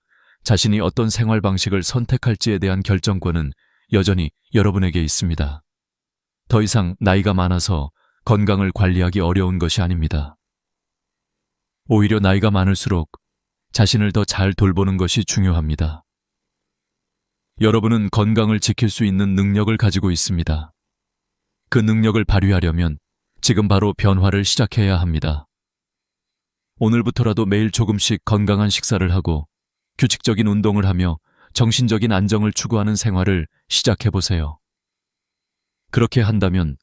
자신이 어떤 생활 방식을 선택할지에 대한 결정권은 여전히 여러분에게 있습니다. 더 이상 나이가 많아서 건강을 관리하기 어려운 것이 아닙니다. 오히려 나이가 많을수록 자신을 더 잘 돌보는 것이 중요합니다. 여러분은 건강을 지킬 수 있는 능력을 가지고 있습니다. 그 능력을 발휘하려면 지금 바로 변화를 시작해야 합니다. 오늘부터라도 매일 조금씩 건강한 식사를 하고 규칙적인 운동을 하며 정신적인 안정을 추구하는 생활을 시작해보세요. 그렇게 한다면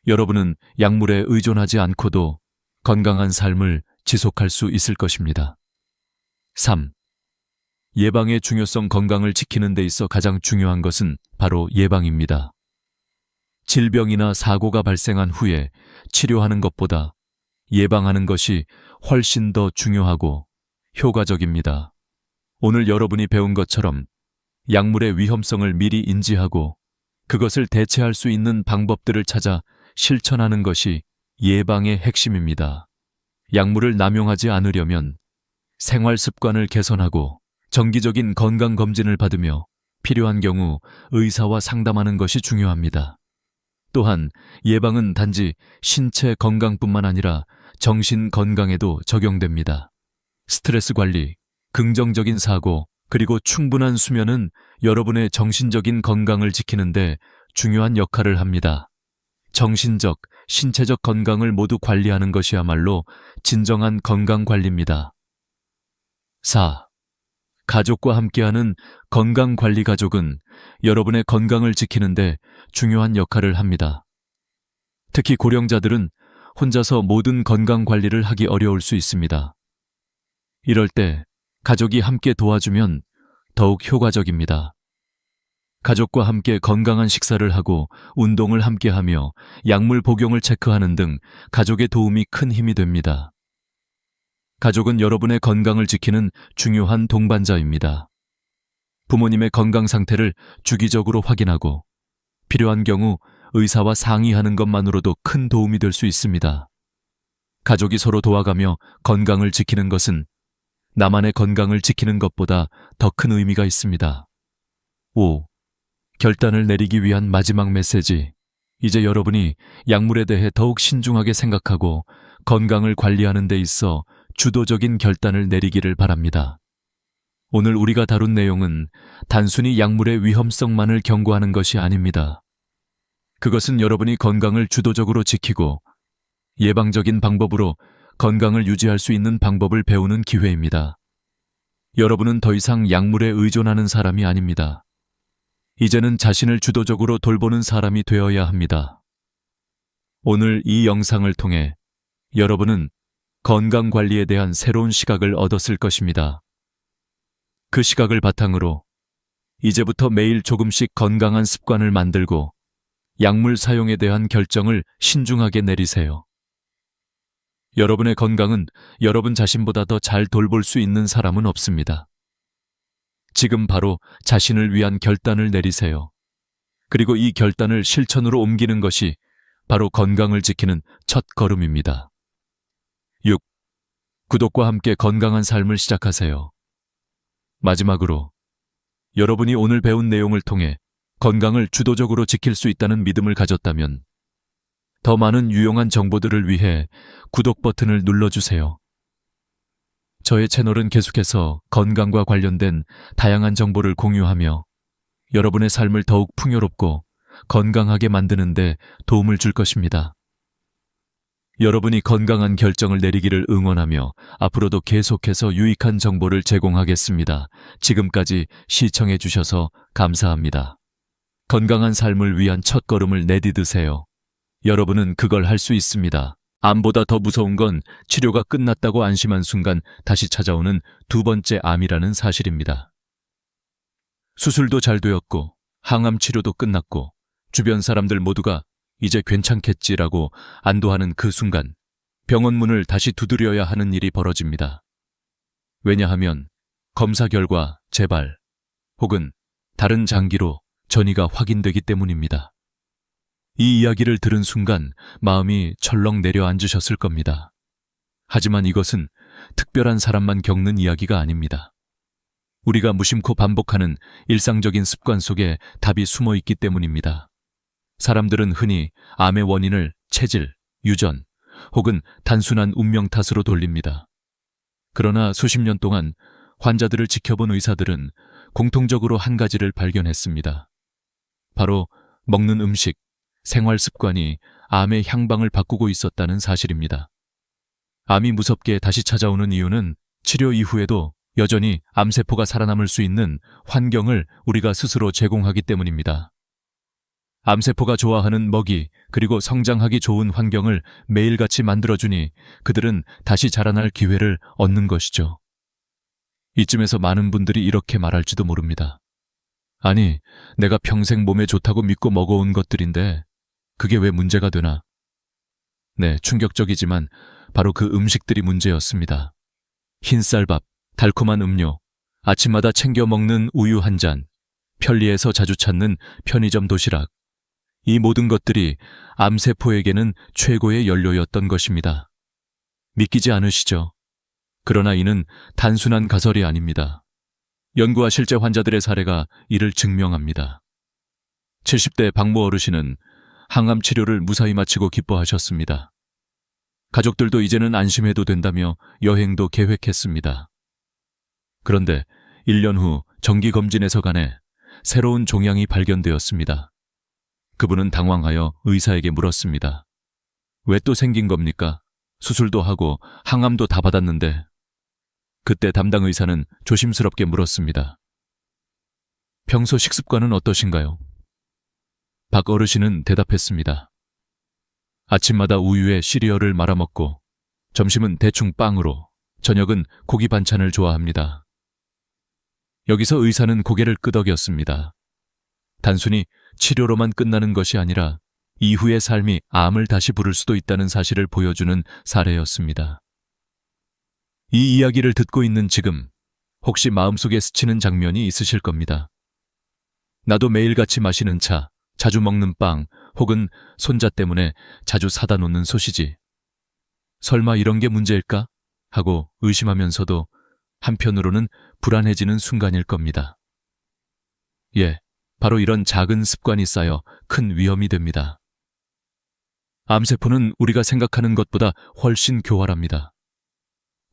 여러분은 약물에 의존하지 않고도 건강한 삶을 지속할 수 있을 것입니다. 3. 예방의 중요성. 건강을 지키는 데 있어 가장 중요한 것은 바로 예방입니다. 질병이나 사고가 발생한 후에 치료하는 것보다 예방하는 것이 훨씬 더 중요하고 효과적입니다. 오늘 여러분이 배운 것처럼 약물의 위험성을 미리 인지하고 그것을 대체할 수 있는 방법들을 찾아 실천하는 것이 예방의 핵심입니다. 약물을 남용하지 않으려면 생활 습관을 개선하고 정기적인 건강검진을 받으며 필요한 경우 의사와 상담하는 것이 중요합니다. 또한 예방은 단지 신체 건강뿐만 아니라 정신 건강에도 적용됩니다. 스트레스 관리, 긍정적인 사고, 그리고 충분한 수면은 여러분의 정신적인 건강을 지키는 데 중요한 역할을 합니다. 정신적, 신체적 건강을 모두 관리하는 것이야말로 진정한 건강관리입니다. 4. 가족과 함께하는 건강관리. 가족은 여러분의 건강을 지키는 데 중요한 역할을 합니다. 특히 고령자들은 혼자서 모든 건강관리를 하기 어려울 수 있습니다. 이럴 때 가족이 함께 도와주면 더욱 효과적입니다. 가족과 함께 건강한 식사를 하고 운동을 함께 하며 약물 복용을 체크하는 등 가족의 도움이 큰 힘이 됩니다. 가족은 여러분의 건강을 지키는 중요한 동반자입니다. 부모님의 건강 상태를 주기적으로 확인하고 필요한 경우 의사와 상의하는 것만으로도 큰 도움이 될 수 있습니다. 가족이 서로 도와가며 건강을 지키는 것은 나만의 건강을 지키는 것보다 더 큰 의미가 있습니다. 5. 결단을 내리기 위한 마지막 메시지. 이제 여러분이 약물에 대해 더욱 신중하게 생각하고 건강을 관리하는 데 있어 주도적인 결단을 내리기를 바랍니다. 오늘 우리가 다룬 내용은 단순히 약물의 위험성만을 경고하는 것이 아닙니다. 그것은 여러분이 건강을 주도적으로 지키고 예방적인 방법으로 건강을 유지할 수 있는 방법을 배우는 기회입니다. 여러분은 더 이상 약물에 의존하는 사람이 아닙니다. 이제는 자신을 주도적으로 돌보는 사람이 되어야 합니다. 오늘 이 영상을 통해 여러분은 건강관리에 대한 새로운 시각을 얻었을 것입니다. 그 시각을 바탕으로 이제부터 매일 조금씩 건강한 습관을 만들고 약물 사용에 대한 결정을 신중하게 내리세요. 여러분의 건강은 여러분 자신보다 더 잘 돌볼 수 있는 사람은 없습니다. 지금 바로 자신을 위한 결단을 내리세요. 그리고 이 결단을 실천으로 옮기는 것이 바로 건강을 지키는 첫 걸음입니다. 6. 구독과 함께 건강한 삶을 시작하세요. 마지막으로 여러분이 오늘 배운 내용을 통해 건강을 주도적으로 지킬 수 있다는 믿음을 가졌다면 더 많은 유용한 정보들을 위해 구독 버튼을 눌러주세요. 저의 채널은 계속해서 건강과 관련된 다양한 정보를 공유하며 여러분의 삶을 더욱 풍요롭고 건강하게 만드는 데 도움을 줄 것입니다. 여러분이 건강한 결정을 내리기를 응원하며 앞으로도 계속해서 유익한 정보를 제공하겠습니다. 지금까지 시청해 주셔서 감사합니다. 건강한 삶을 위한 첫걸음을 내디드세요. 여러분은 그걸 할 수 있습니다. 암보다 더 무서운 건 치료가 끝났다고 안심한 순간 다시 찾아오는 두 번째 암이라는 사실입니다. 수술도 잘 되었고 항암 치료도 끝났고 주변 사람들 모두가 이제 괜찮겠지라고 안도하는 그 순간 병원 문을 다시 두드려야 하는 일이 벌어집니다. 왜냐하면 검사 결과 재발 혹은 다른 장기로 전이가 확인되기 때문입니다. 이 이야기를 들은 순간 마음이 철렁 내려앉으셨을 겁니다. 하지만 이것은 특별한 사람만 겪는 이야기가 아닙니다. 우리가 무심코 반복하는 일상적인 습관 속에 답이 숨어 있기 때문입니다. 사람들은 흔히 암의 원인을 체질, 유전 혹은 단순한 운명 탓으로 돌립니다. 그러나 수십 년 동안 환자들을 지켜본 의사들은 공통적으로 한 가지를 발견했습니다. 바로 먹는 음식, 생활 습관이 암의 향방을 바꾸고 있었다는 사실입니다. 암이 무섭게 다시 찾아오는 이유는 치료 이후에도 여전히 암세포가 살아남을 수 있는 환경을 우리가 스스로 제공하기 때문입니다. 암세포가 좋아하는 먹이 그리고 성장하기 좋은 환경을 매일같이 만들어주니 그들은 다시 자라날 기회를 얻는 것이죠. 이쯤에서 많은 분들이 이렇게 말할지도 모릅니다. 아니, 내가 평생 몸에 좋다고 믿고 먹어온 것들인데 그게 왜 문제가 되나? 네, 충격적이지만 바로 그 음식들이 문제였습니다. 흰쌀밥, 달콤한 음료, 아침마다 챙겨 먹는 우유 한 잔, 편리해서 자주 찾는 편의점 도시락. 이 모든 것들이 암세포에게는 최고의 연료였던 것입니다. 믿기지 않으시죠? 그러나 이는 단순한 가설이 아닙니다. 연구와 실제 환자들의 사례가 이를 증명합니다. 70대 박모 어르신은 항암 치료를 무사히 마치고 기뻐하셨습니다. 가족들도 이제는 안심해도 된다며 여행도 계획했습니다. 그런데 1년 후 정기검진에서 간에 새로운 종양이 발견되었습니다. 그분은 당황하여 의사에게 물었습니다. 왜 또 생긴 겁니까? 수술도 하고 항암도 다 받았는데. 그때 담당 의사는 조심스럽게 물었습니다. 평소 식습관은 어떠신가요? 박 어르신은 대답했습니다. 아침마다 우유에 시리얼을 말아먹고 점심은 대충 빵으로, 저녁은 고기 반찬을 좋아합니다. 여기서 의사는 고개를 끄덕였습니다. 단순히 치료로만 끝나는 것이 아니라 이후의 삶이 암을 다시 부를 수도 있다는 사실을 보여주는 사례였습니다. 이 이야기를 듣고 있는 지금 혹시 마음속에 스치는 장면이 있으실 겁니다. 나도 매일같이 마시는 차, 자주 먹는 빵, 혹은 손자 때문에 자주 사다 놓는 소시지. 설마 이런 게 문제일까? 하고 의심하면서도 한편으로는 불안해지는 순간일 겁니다. 예, 바로 이런 작은 습관이 쌓여 큰 위험이 됩니다. 암세포는 우리가 생각하는 것보다 훨씬 교활합니다.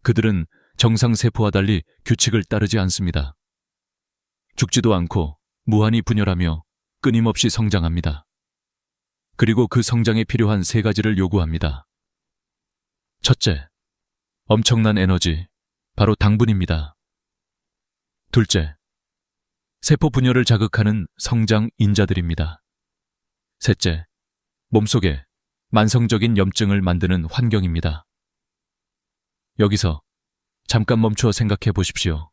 그들은 정상세포와 달리 규칙을 따르지 않습니다. 죽지도 않고 무한히 분열하며 끊임없이 성장합니다. 그리고 그 성장에 필요한 세 가지를 요구합니다. 첫째, 엄청난 에너지, 바로 당분입니다. 둘째, 세포 분열을 자극하는 성장 인자들입니다. 셋째, 몸속에 만성적인 염증을 만드는 환경입니다. 여기서 잠깐 멈추어 생각해 보십시오.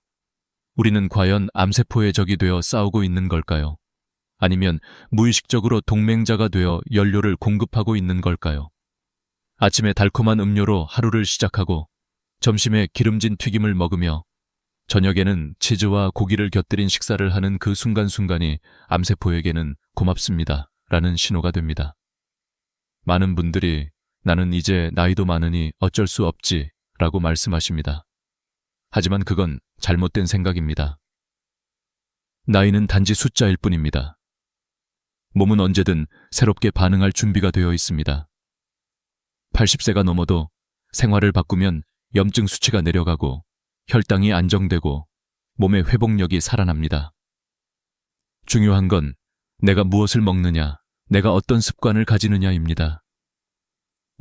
우리는 과연 암세포의 적이 되어 싸우고 있는 걸까요? 아니면 무의식적으로 동맹자가 되어 연료를 공급하고 있는 걸까요? 아침에 달콤한 음료로 하루를 시작하고 점심에 기름진 튀김을 먹으며 저녁에는 치즈와 고기를 곁들인 식사를 하는 그 순간순간이 암세포에게는 고맙습니다 라는 신호가 됩니다. 많은 분들이 나는 이제 나이도 많으니 어쩔 수 없지 라고 말씀하십니다. 하지만 그건 잘못된 생각입니다. 나이는 단지 숫자일 뿐입니다. 몸은 언제든 새롭게 반응할 준비가 되어 있습니다. 80세가 넘어도 생활을 바꾸면 염증 수치가 내려가고 혈당이 안정되고 몸의 회복력이 살아납니다. 중요한 건 내가 무엇을 먹느냐, 내가 어떤 습관을 가지느냐입니다.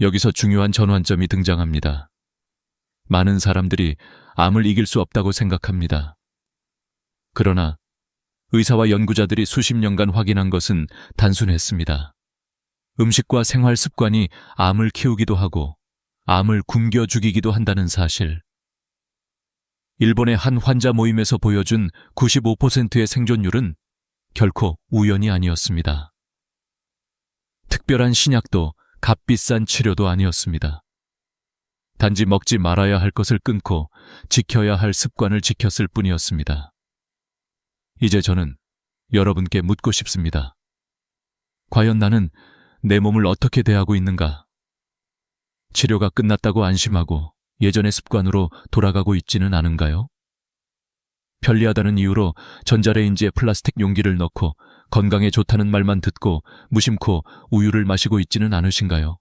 여기서 중요한 전환점이 등장합니다. 많은 사람들이 암을 이길 수 없다고 생각합니다. 그러나 의사와 연구자들이 수십 년간 확인한 것은 단순했습니다. 음식과 생활 습관이 암을 키우기도 하고 암을 굶겨 죽이기도 한다는 사실. 일본의 한 환자 모임에서 보여준 95%의 생존율은 결코 우연이 아니었습니다. 특별한 신약도 값비싼 치료도 아니었습니다. 단지 먹지 말아야 할 것을 끊고 지켜야 할 습관을 지켰을 뿐이었습니다. 이제 저는 여러분께 묻고 싶습니다. 과연 나는 내 몸을 어떻게 대하고 있는가? 치료가 끝났다고 안심하고 예전의 습관으로 돌아가고 있지는 않은가요? 편리하다는 이유로 전자레인지에 플라스틱 용기를 넣고 건강에 좋다는 말만 듣고 무심코 우유를 마시고 있지는 않으신가요?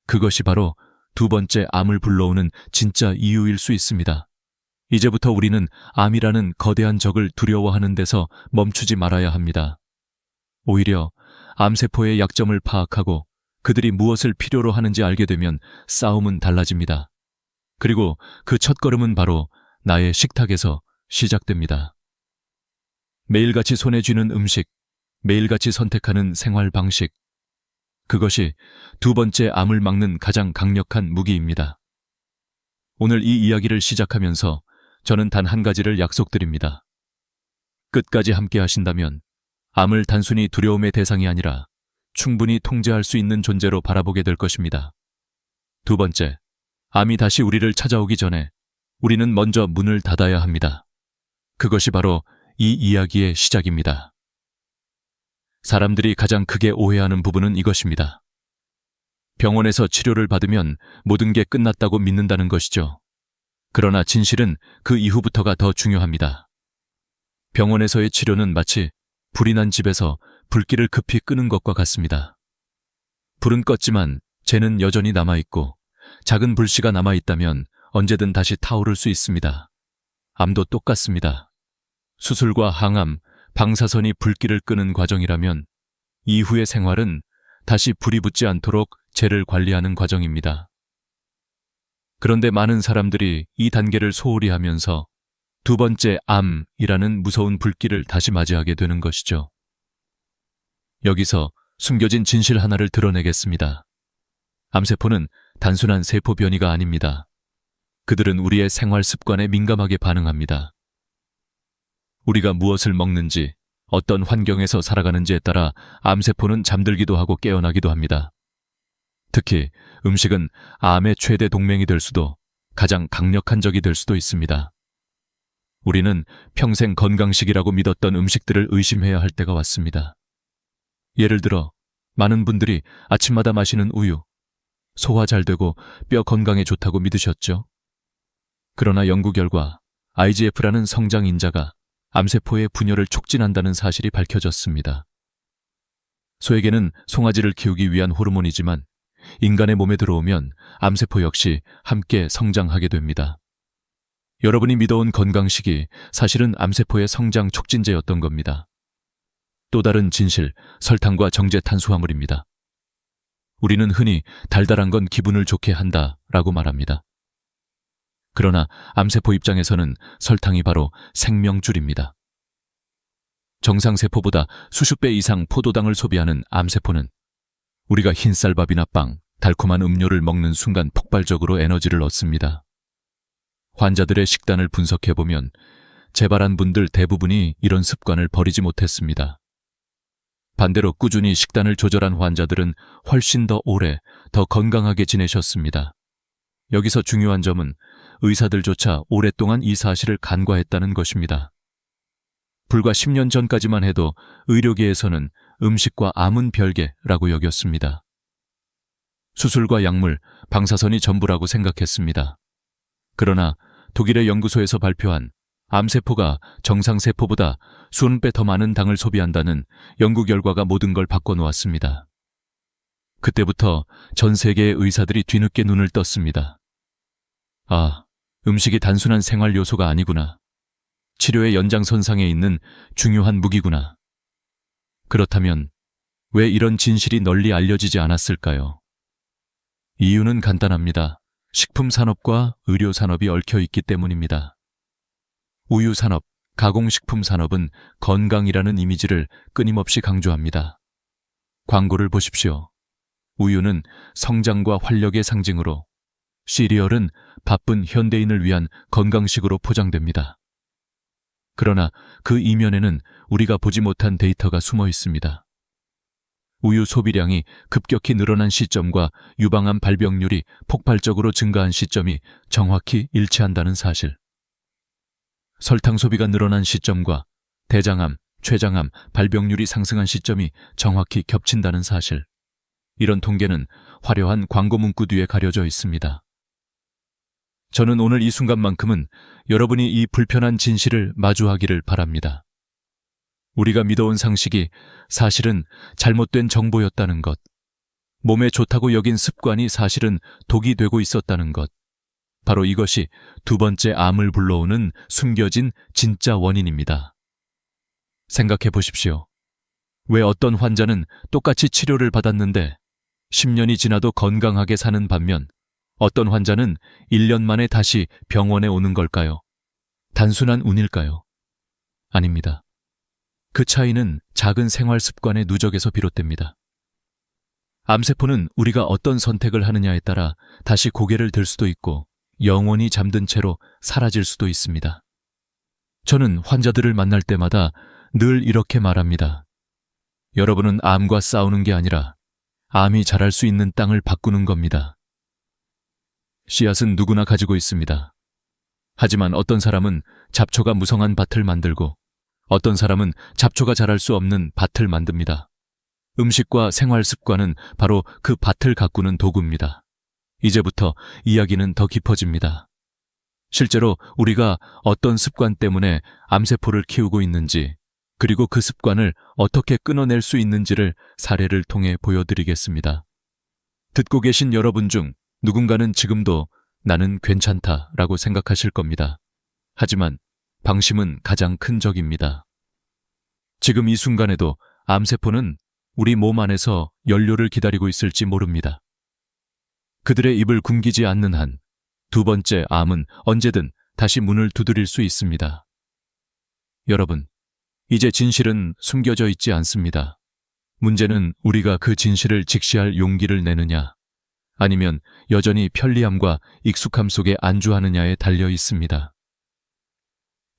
그것이 바로 두 번째 암을 불러오는 진짜 이유일 수 있습니다. 이제부터 우리는 암이라는 거대한 적을 두려워하는 데서 멈추지 말아야 합니다. 오히려 암세포의 약점을 파악하고 그들이 무엇을 필요로 하는지 알게 되면 싸움은 달라집니다. 그리고 그 첫걸음은 바로 나의 식탁에서 시작됩니다. 매일같이 손에 쥐는 음식, 매일같이 선택하는 생활 방식. 그것이 두 번째 암을 막는 가장 강력한 무기입니다. 오늘 이 이야기를 시작하면서 저는 단 한 가지를 약속드립니다. 끝까지 함께 하신다면 암을 단순히 두려움의 대상이 아니라 충분히 통제할 수 있는 존재로 바라보게 될 것입니다. 두 번째, 암이 다시 우리를 찾아오기 전에 우리는 먼저 문을 닫아야 합니다. 그것이 바로 이 이야기의 시작입니다. 사람들이 가장 크게 오해하는 부분은 이것입니다. 병원에서 치료를 받으면 모든 게 끝났다고 믿는다는 것이죠. 그러나 진실은 그 이후부터가 더 중요합니다. 병원에서의 치료는 마치 불이 난 집에서 불길을 급히 끄는 것과 같습니다. 불은 껐지만 재는 여전히 남아있고 작은 불씨가 남아있다면 언제든 다시 타오를 수 있습니다. 암도 똑같습니다. 수술과 항암, 방사선이 불길을 끄는 과정이라면 이후의 생활은 다시 불이 붙지 않도록 재를 관리하는 과정입니다. 그런데 많은 사람들이 이 단계를 소홀히 하면서 두 번째 암이라는 무서운 불길을 다시 맞이하게 되는 것이죠. 여기서 숨겨진 진실 하나를 드러내겠습니다. 암세포는 단순한 세포 변이가 아닙니다. 그들은 우리의 생활 습관에 민감하게 반응합니다. 우리가 무엇을 먹는지, 어떤 환경에서 살아가는지에 따라 암세포는 잠들기도 하고 깨어나기도 합니다. 특히 음식은 암의 최대 동맹이 될 수도, 가장 강력한 적이 될 수도 있습니다. 우리는 평생 건강식이라고 믿었던 음식들을 의심해야 할 때가 왔습니다. 예를 들어 많은 분들이 아침마다 마시는 우유, 소화 잘 되고 뼈 건강에 좋다고 믿으셨죠. 그러나 연구 결과 IGF라는 성장 인자가 암세포의 분열을 촉진한다는 사실이 밝혀졌습니다. 소에게는 송아지를 키우기 위한 호르몬이지만 인간의 몸에 들어오면 암세포 역시 함께 성장하게 됩니다. 여러분이 믿어온 건강식이 사실은 암세포의 성장 촉진제였던 겁니다. 또 다른 진실, 설탕과 정제 탄수화물입니다. 우리는 흔히 달달한 건 기분을 좋게 한다라고 말합니다. 그러나 암세포 입장에서는 설탕이 바로 생명줄입니다. 정상세포보다 수십 배 이상 포도당을 소비하는 암세포는 우리가 흰쌀밥이나 빵, 달콤한 음료를 먹는 순간 폭발적으로 에너지를 얻습니다. 환자들의 식단을 분석해보면 재발한 분들 대부분이 이런 습관을 버리지 못했습니다. 반대로 꾸준히 식단을 조절한 환자들은 훨씬 더 오래, 더 건강하게 지내셨습니다. 여기서 중요한 점은 의사들조차 오랫동안 이 사실을 간과했다는 것입니다. 불과 10년 전까지만 해도 의료계에서는 음식과 암은 별개라고 여겼습니다. 수술과 약물, 방사선이 전부라고 생각했습니다. 그러나 독일의 연구소에서 발표한 암세포가 정상세포보다 20배 더 많은 당을 소비한다는 연구 결과가 모든 걸 바꿔놓았습니다. 그때부터 전 세계의 의사들이 뒤늦게 눈을 떴습니다. 아, 음식이 단순한 생활 요소가 아니구나. 치료의 연장선상에 있는 중요한 무기구나. 그렇다면 왜 이런 진실이 널리 알려지지 않았을까요? 이유는 간단합니다. 식품산업과 의료산업이 얽혀 있기 때문입니다. 우유산업, 가공식품산업은 건강이라는 이미지를 끊임없이 강조합니다. 광고를 보십시오. 우유는 성장과 활력의 상징으로, 시리얼은 바쁜 현대인을 위한 건강식으로 포장됩니다. 그러나 그 이면에는 우리가 보지 못한 데이터가 숨어 있습니다. 우유 소비량이 급격히 늘어난 시점과 유방암 발병률이 폭발적으로 증가한 시점이 정확히 일치한다는 사실. 설탕 소비가 늘어난 시점과 대장암, 췌장암 발병률이 상승한 시점이 정확히 겹친다는 사실. 이런 통계는 화려한 광고 문구 뒤에 가려져 있습니다. 저는 오늘 이 순간만큼은 여러분이 이 불편한 진실을 마주하기를 바랍니다. 우리가 믿어온 상식이 사실은 잘못된 정보였다는 것, 몸에 좋다고 여긴 습관이 사실은 독이 되고 있었다는 것, 바로 이것이 두 번째 암을 불러오는 숨겨진 진짜 원인입니다. 생각해 보십시오. 왜 어떤 환자는 똑같이 치료를 받았는데 10년이 지나도 건강하게 사는 반면 어떤 환자는 1년 만에 다시 병원에 오는 걸까요? 단순한 운일까요? 아닙니다. 그 차이는 작은 생활 습관의 누적에서 비롯됩니다. 암세포는 우리가 어떤 선택을 하느냐에 따라 다시 고개를 들 수도 있고 영원히 잠든 채로 사라질 수도 있습니다. 저는 환자들을 만날 때마다 늘 이렇게 말합니다. 여러분은 암과 싸우는 게 아니라 암이 자랄 수 있는 땅을 바꾸는 겁니다. 씨앗은 누구나 가지고 있습니다. 하지만 어떤 사람은 잡초가 무성한 밭을 만들고 어떤 사람은 잡초가 자랄 수 없는 밭을 만듭니다. 음식과 생활 습관은 바로 그 밭을 가꾸는 도구입니다. 이제부터 이야기는 더 깊어집니다. 실제로 우리가 어떤 습관 때문에 암세포를 키우고 있는지, 그리고 그 습관을 어떻게 끊어낼 수 있는지를 사례를 통해 보여드리겠습니다. 듣고 계신 여러분 중 누군가는 지금도 나는 괜찮다라고 생각하실 겁니다. 하지만 방심은 가장 큰 적입니다. 지금 이 순간에도 암세포는 우리 몸 안에서 연료를 기다리고 있을지 모릅니다. 그들의 입을 굶기지 않는 한 두 번째 암은 언제든 다시 문을 두드릴 수 있습니다. 여러분, 이제 진실은 숨겨져 있지 않습니다. 문제는 우리가 그 진실을 직시할 용기를 내느냐, 아니면 여전히 편리함과 익숙함 속에 안주하느냐에 달려 있습니다.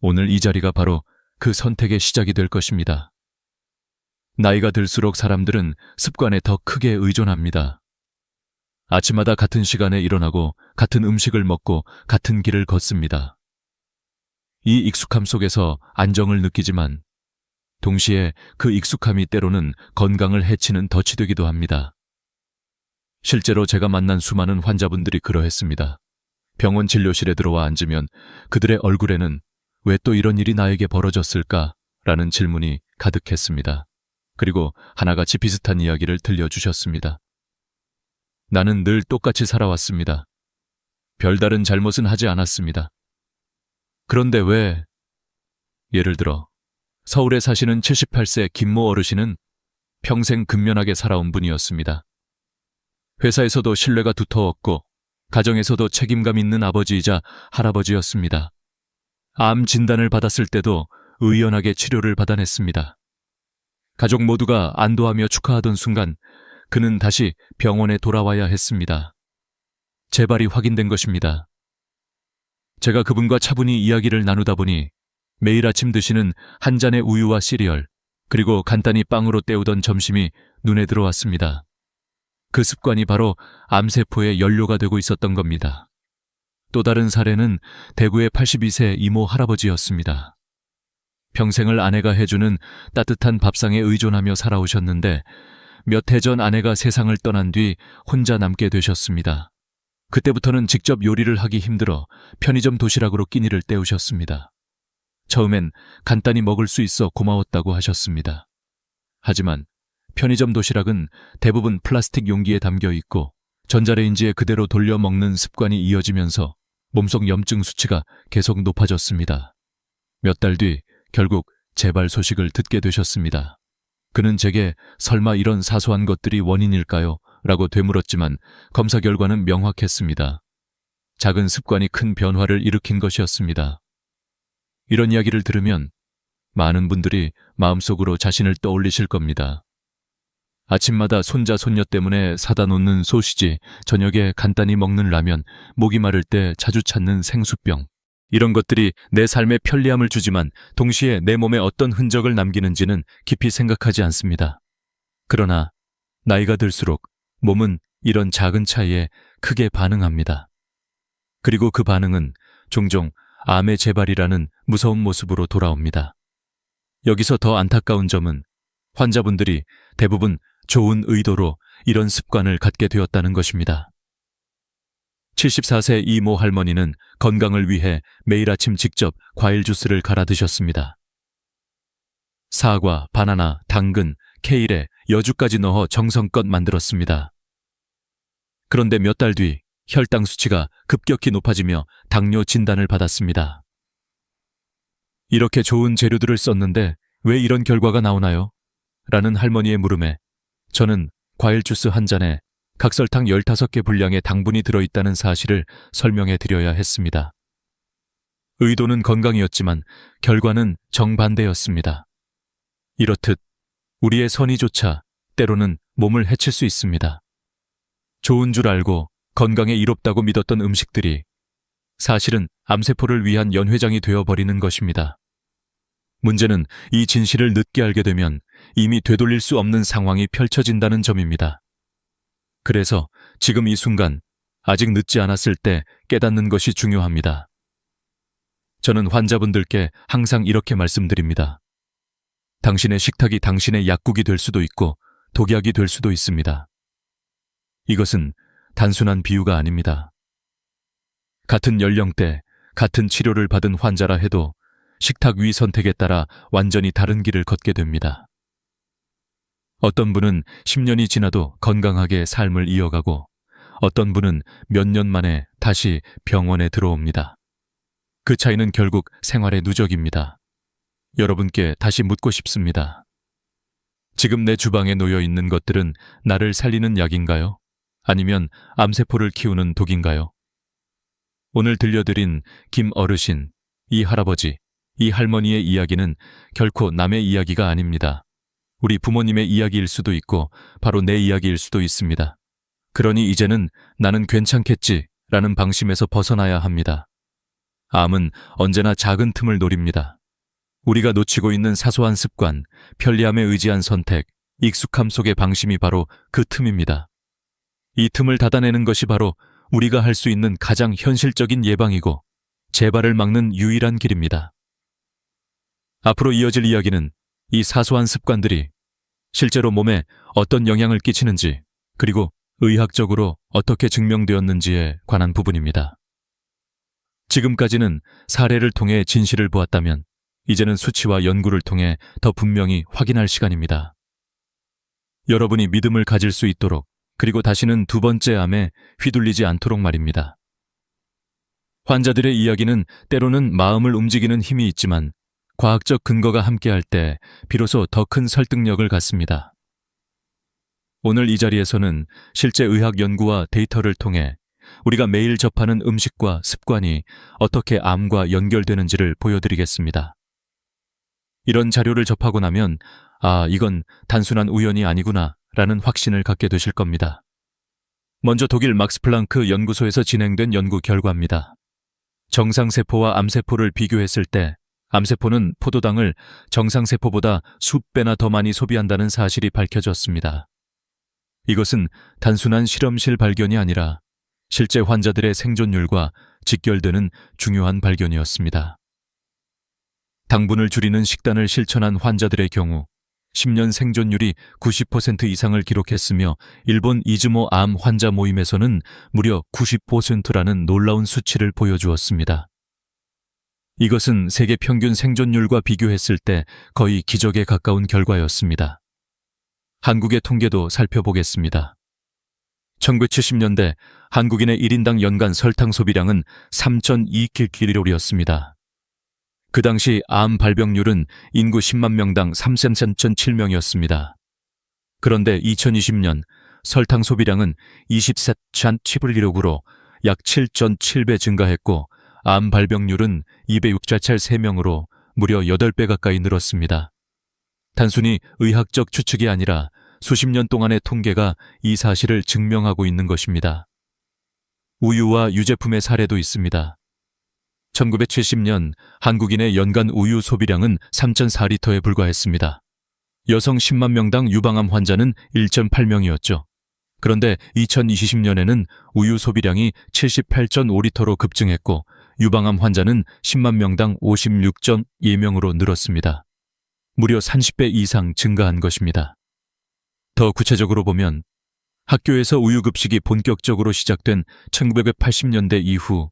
오늘 이 자리가 바로 그 선택의 시작이 될 것입니다. 나이가 들수록 사람들은 습관에 더 크게 의존합니다. 아침마다 같은 시간에 일어나고 같은 음식을 먹고 같은 길을 걷습니다. 이 익숙함 속에서 안정을 느끼지만 동시에 그 익숙함이 때로는 건강을 해치는 덫이 되기도 합니다. 실제로 제가 만난 수많은 환자분들이 그러했습니다. 병원 진료실에 들어와 앉으면 그들의 얼굴에는 왜 또 이런 일이 나에게 벌어졌을까? 라는 질문이 가득했습니다. 그리고 하나같이 비슷한 이야기를 들려주셨습니다. 나는 늘 똑같이 살아왔습니다. 별다른 잘못은 하지 않았습니다. 그런데 왜? 예를 들어 서울에 사시는 78세 김모 어르신은 평생 근면하게 살아온 분이었습니다. 회사에서도 신뢰가 두터웠고 가정에서도 책임감 있는 아버지이자 할아버지였습니다. 암 진단을 받았을 때도 의연하게 치료를 받아냈습니다. 가족 모두가 안도하며 축하하던 순간 그는 다시 병원에 돌아와야 했습니다. 재발이 확인된 것입니다. 제가 그분과 차분히 이야기를 나누다 보니 매일 아침 드시는 한 잔의 우유와 시리얼, 그리고 간단히 빵으로 때우던 점심이 눈에 들어왔습니다. 그 습관이 바로 암세포의 연료가 되고 있었던 겁니다. 또 다른 사례는 대구의 82세 이모 할아버지였습니다. 평생을 아내가 해주는 따뜻한 밥상에 의존하며 살아오셨는데 몇 해 전 아내가 세상을 떠난 뒤 혼자 남게 되셨습니다. 그때부터는 직접 요리를 하기 힘들어 편의점 도시락으로 끼니를 때우셨습니다. 처음엔 간단히 먹을 수 있어 고마웠다고 하셨습니다. 하지만 편의점 도시락은 대부분 플라스틱 용기에 담겨 있고 전자레인지에 그대로 돌려 먹는 습관이 이어지면서 몸속 염증 수치가 계속 높아졌습니다. 몇 달 뒤 결국 재발 소식을 듣게 되셨습니다. 그는 제게 설마 이런 사소한 것들이 원인일까요? 라고 되물었지만 검사 결과는 명확했습니다. 작은 습관이 큰 변화를 일으킨 것이었습니다. 이런 이야기를 들으면 많은 분들이 마음속으로 자신을 떠올리실 겁니다. 아침마다 손자 손녀 때문에 사다 놓는 소시지, 저녁에 간단히 먹는 라면, 목이 마를 때 자주 찾는 생수병. 이런 것들이 내 삶에 편리함을 주지만 동시에 내 몸에 어떤 흔적을 남기는지는 깊이 생각하지 않습니다. 그러나 나이가 들수록 몸은 이런 작은 차이에 크게 반응합니다. 그리고 그 반응은 종종 암의 재발이라는 무서운 모습으로 돌아옵니다. 여기서 더 안타까운 점은 환자분들이 대부분 좋은 의도로 이런 습관을 갖게 되었다는 것입니다. 74세 이모 할머니는 건강을 위해 매일 아침 직접 과일 주스를 갈아 드셨습니다. 사과, 바나나, 당근, 케일에 여주까지 넣어 정성껏 만들었습니다. 그런데 몇 달 뒤 혈당 수치가 급격히 높아지며 당뇨 진단을 받았습니다. 이렇게 좋은 재료들을 썼는데 왜 이런 결과가 나오나요? 라는 할머니의 물음에 저는 과일 주스 한 잔에 각설탕 15개 분량의 당분이 들어있다는 사실을 설명해 드려야 했습니다. 의도는 건강이었지만 결과는 정반대였습니다. 이렇듯 우리의 선의조차 때로는 몸을 해칠 수 있습니다. 좋은 줄 알고 건강에 이롭다고 믿었던 음식들이 사실은 암세포를 위한 연회장이 되어버리는 것입니다. 문제는 이 진실을 늦게 알게 되면 이미 되돌릴 수 없는 상황이 펼쳐진다는 점입니다. 그래서 지금 이 순간, 아직 늦지 않았을 때 깨닫는 것이 중요합니다. 저는 환자분들께 항상 이렇게 말씀드립니다. 당신의 식탁이 당신의 약국이 될 수도 있고 독약이 될 수도 있습니다. 이것은 단순한 비유가 아닙니다. 같은 연령대, 같은 치료를 받은 환자라 해도 식탁 위 선택에 따라 완전히 다른 길을 걷게 됩니다. 어떤 분은 10년이 지나도 건강하게 삶을 이어가고 어떤 분은 몇 년 만에 다시 병원에 들어옵니다. 그 차이는 결국 생활의 누적입니다. 여러분께 다시 묻고 싶습니다. 지금 내 주방에 놓여 있는 것들은 나를 살리는 약인가요? 아니면 암세포를 키우는 독인가요? 오늘 들려드린 김 어르신, 이 할아버지, 이 할머니의 이야기는 결코 남의 이야기가 아닙니다. 우리 부모님의 이야기일 수도 있고 바로 내 이야기일 수도 있습니다. 그러니 이제는 나는 괜찮겠지 라는 방심에서 벗어나야 합니다. 암은 언제나 작은 틈을 노립니다. 우리가 놓치고 있는 사소한 습관, 편리함에 의지한 선택, 익숙함 속의 방심이 바로 그 틈입니다. 이 틈을 닫아내는 것이 바로 우리가 할 수 있는 가장 현실적인 예방이고 재발을 막는 유일한 길입니다. 앞으로 이어질 이야기는 이 사소한 습관들이 실제로 몸에 어떤 영향을 끼치는지, 그리고 의학적으로 어떻게 증명되었는지에 관한 부분입니다. 지금까지는 사례를 통해 진실을 보았다면 이제는 수치와 연구를 통해 더 분명히 확인할 시간입니다. 여러분이 믿음을 가질 수 있도록, 그리고 다시는 두 번째 암에 휘둘리지 않도록 말입니다. 환자들의 이야기는 때로는 마음을 움직이는 힘이 있지만 과학적 근거가 함께할 때 비로소 더 큰 설득력을 갖습니다. 오늘 이 자리에서는 실제 의학 연구와 데이터를 통해 우리가 매일 접하는 음식과 습관이 어떻게 암과 연결되는지를 보여드리겠습니다. 이런 자료를 접하고 나면 이건 단순한 우연이 아니구나 라는 확신을 갖게 되실 겁니다. 먼저 독일 막스 플랑크 연구소에서 진행된 연구 결과입니다. 정상세포와 암세포를 비교했을 때 암세포는 포도당을 정상세포보다 수배나 더 많이 소비한다는 사실이 밝혀졌습니다. 이것은 단순한 실험실 발견이 아니라 실제 환자들의 생존율과 직결되는 중요한 발견이었습니다. 당분을 줄이는 식단을 실천한 환자들의 경우 10년 생존율이 90% 이상을 기록했으며 일본 이즈모 암 환자 모임에서는 무려 90%라는 놀라운 수치를 보여주었습니다. 이것은 세계 평균 생존율과 비교했을 때 거의 기적에 가까운 결과였습니다. 한국의 통계도 살펴보겠습니다. 1970년대 한국인의 1인당 연간 설탕 소비량은 3,002kcal였습니다. 그 당시 암 발병률은 인구 10만 명당 3,307명이었습니다. 그런데 2020년 설탕 소비량은 24,716으로 약 7.7배 증가했고 암 발병률은 263명으로 무려 8배 가까이 늘었습니다. 단순히 의학적 추측이 아니라 수십 년 동안의 통계가 이 사실을 증명하고 있는 것입니다. 우유와 유제품의 사례도 있습니다. 1970년 한국인의 연간 우유 소비량은 3.4리터에 불과했습니다. 여성 10만 명당 유방암 환자는 1.8명이었죠. 그런데 2020년에는 우유 소비량이 78.5리터로 급증했고 유방암 환자는 10만 명당 56.2명으로 늘었습니다. 무려 30배 이상 증가한 것입니다. 더 구체적으로 보면 학교에서 우유급식이 본격적으로 시작된 1980년대 이후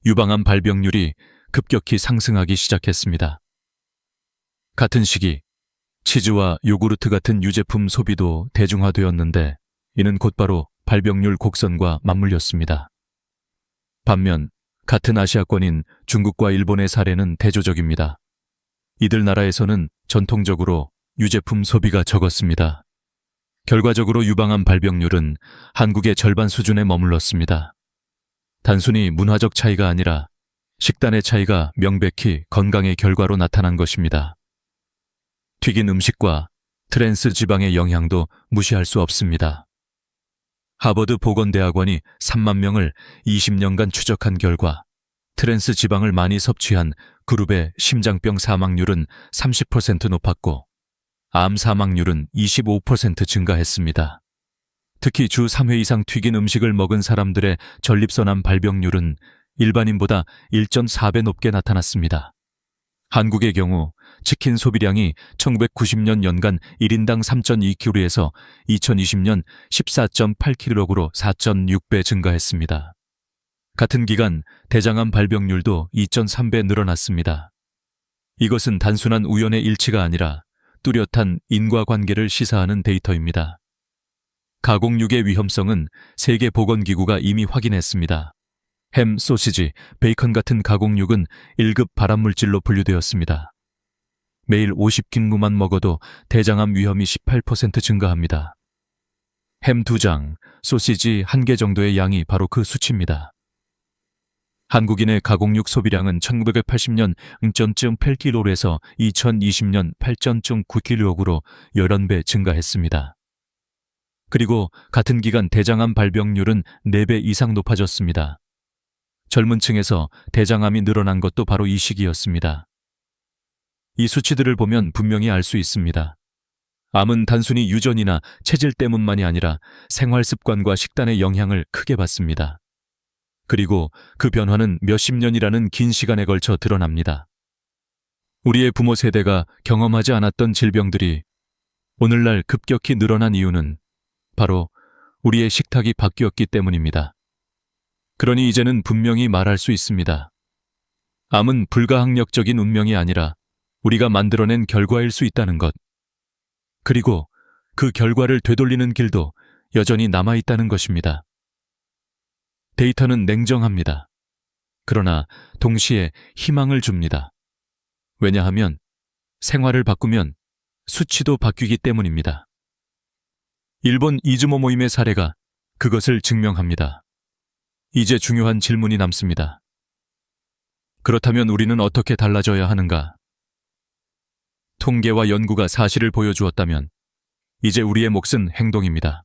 유방암 발병률이 급격히 상승하기 시작했습니다. 같은 시기 치즈와 요구르트 같은 유제품 소비도 대중화되었는데 이는 곧바로 발병률 곡선과 맞물렸습니다. 반면 같은 아시아권인 중국과 일본의 사례는 대조적입니다. 이들 나라에서는 전통적으로 유제품 소비가 적었습니다. 결과적으로 유방암 발병률은 한국의 절반 수준에 머물렀습니다. 단순히 문화적 차이가 아니라 식단의 차이가 명백히 건강의 결과로 나타난 것입니다. 튀긴 음식과 트랜스 지방의 영향도 무시할 수 없습니다. 하버드 보건대학원이 3만 명을 20년간 추적한 결과 트랜스 지방을 많이 섭취한 그룹의 심장병 사망률은 30% 높았고 암 사망률은 25% 증가했습니다. 특히 주 3회 이상 튀긴 음식을 먹은 사람들의 전립선암 발병률은 일반인보다 1.4배 높게 나타났습니다. 한국의 경우 치킨 소비량이 1990년 연간 1인당 3.2kg에서 2020년 14.8kg로 4.6배 증가했습니다. 같은 기간 대장암 발병률도 2.3배 늘어났습니다. 이것은 단순한 우연의 일치가 아니라 뚜렷한 인과관계를 시사하는 데이터입니다. 가공육의 위험성은 세계보건기구가 이미 확인했습니다. 햄, 소시지, 베이컨 같은 가공육은 1급 발암물질로 분류되었습니다. 매일 50긴무만 먹어도 대장암 위험이 18% 증가합니다. 햄 2장, 소시지 1개 정도의 양이 바로 그 수치입니다. 한국인의 가공육 소비량은 1980년 0.8kg에서 2020년 8.9kg로 11배 증가했습니다. 그리고 같은 기간 대장암 발병률은 4배 이상 높아졌습니다. 젊은 층에서 대장암이 늘어난 것도 바로 이 시기였습니다. 이 수치들을 보면 분명히 알 수 있습니다. 암은 단순히 유전이나 체질 때문만이 아니라 생활 습관과 식단의 영향을 크게 받습니다. 그리고 그 변화는 몇십 년이라는 긴 시간에 걸쳐 드러납니다. 우리의 부모 세대가 경험하지 않았던 질병들이 오늘날 급격히 늘어난 이유는 바로 우리의 식탁이 바뀌었기 때문입니다. 그러니 이제는 분명히 말할 수 있습니다. 암은 불가항력적인 운명이 아니라 우리가 만들어낸 결과일 수 있다는 것. 그리고 그 결과를 되돌리는 길도 여전히 남아있다는 것입니다. 데이터는 냉정합니다. 그러나 동시에 희망을 줍니다. 왜냐하면 생활을 바꾸면 수치도 바뀌기 때문입니다. 일본 이즈모 모임의 사례가 그것을 증명합니다. 이제 중요한 질문이 남습니다. 그렇다면 우리는 어떻게 달라져야 하는가? 통계와 연구가 사실을 보여주었다면 이제 우리의 몫은 행동입니다.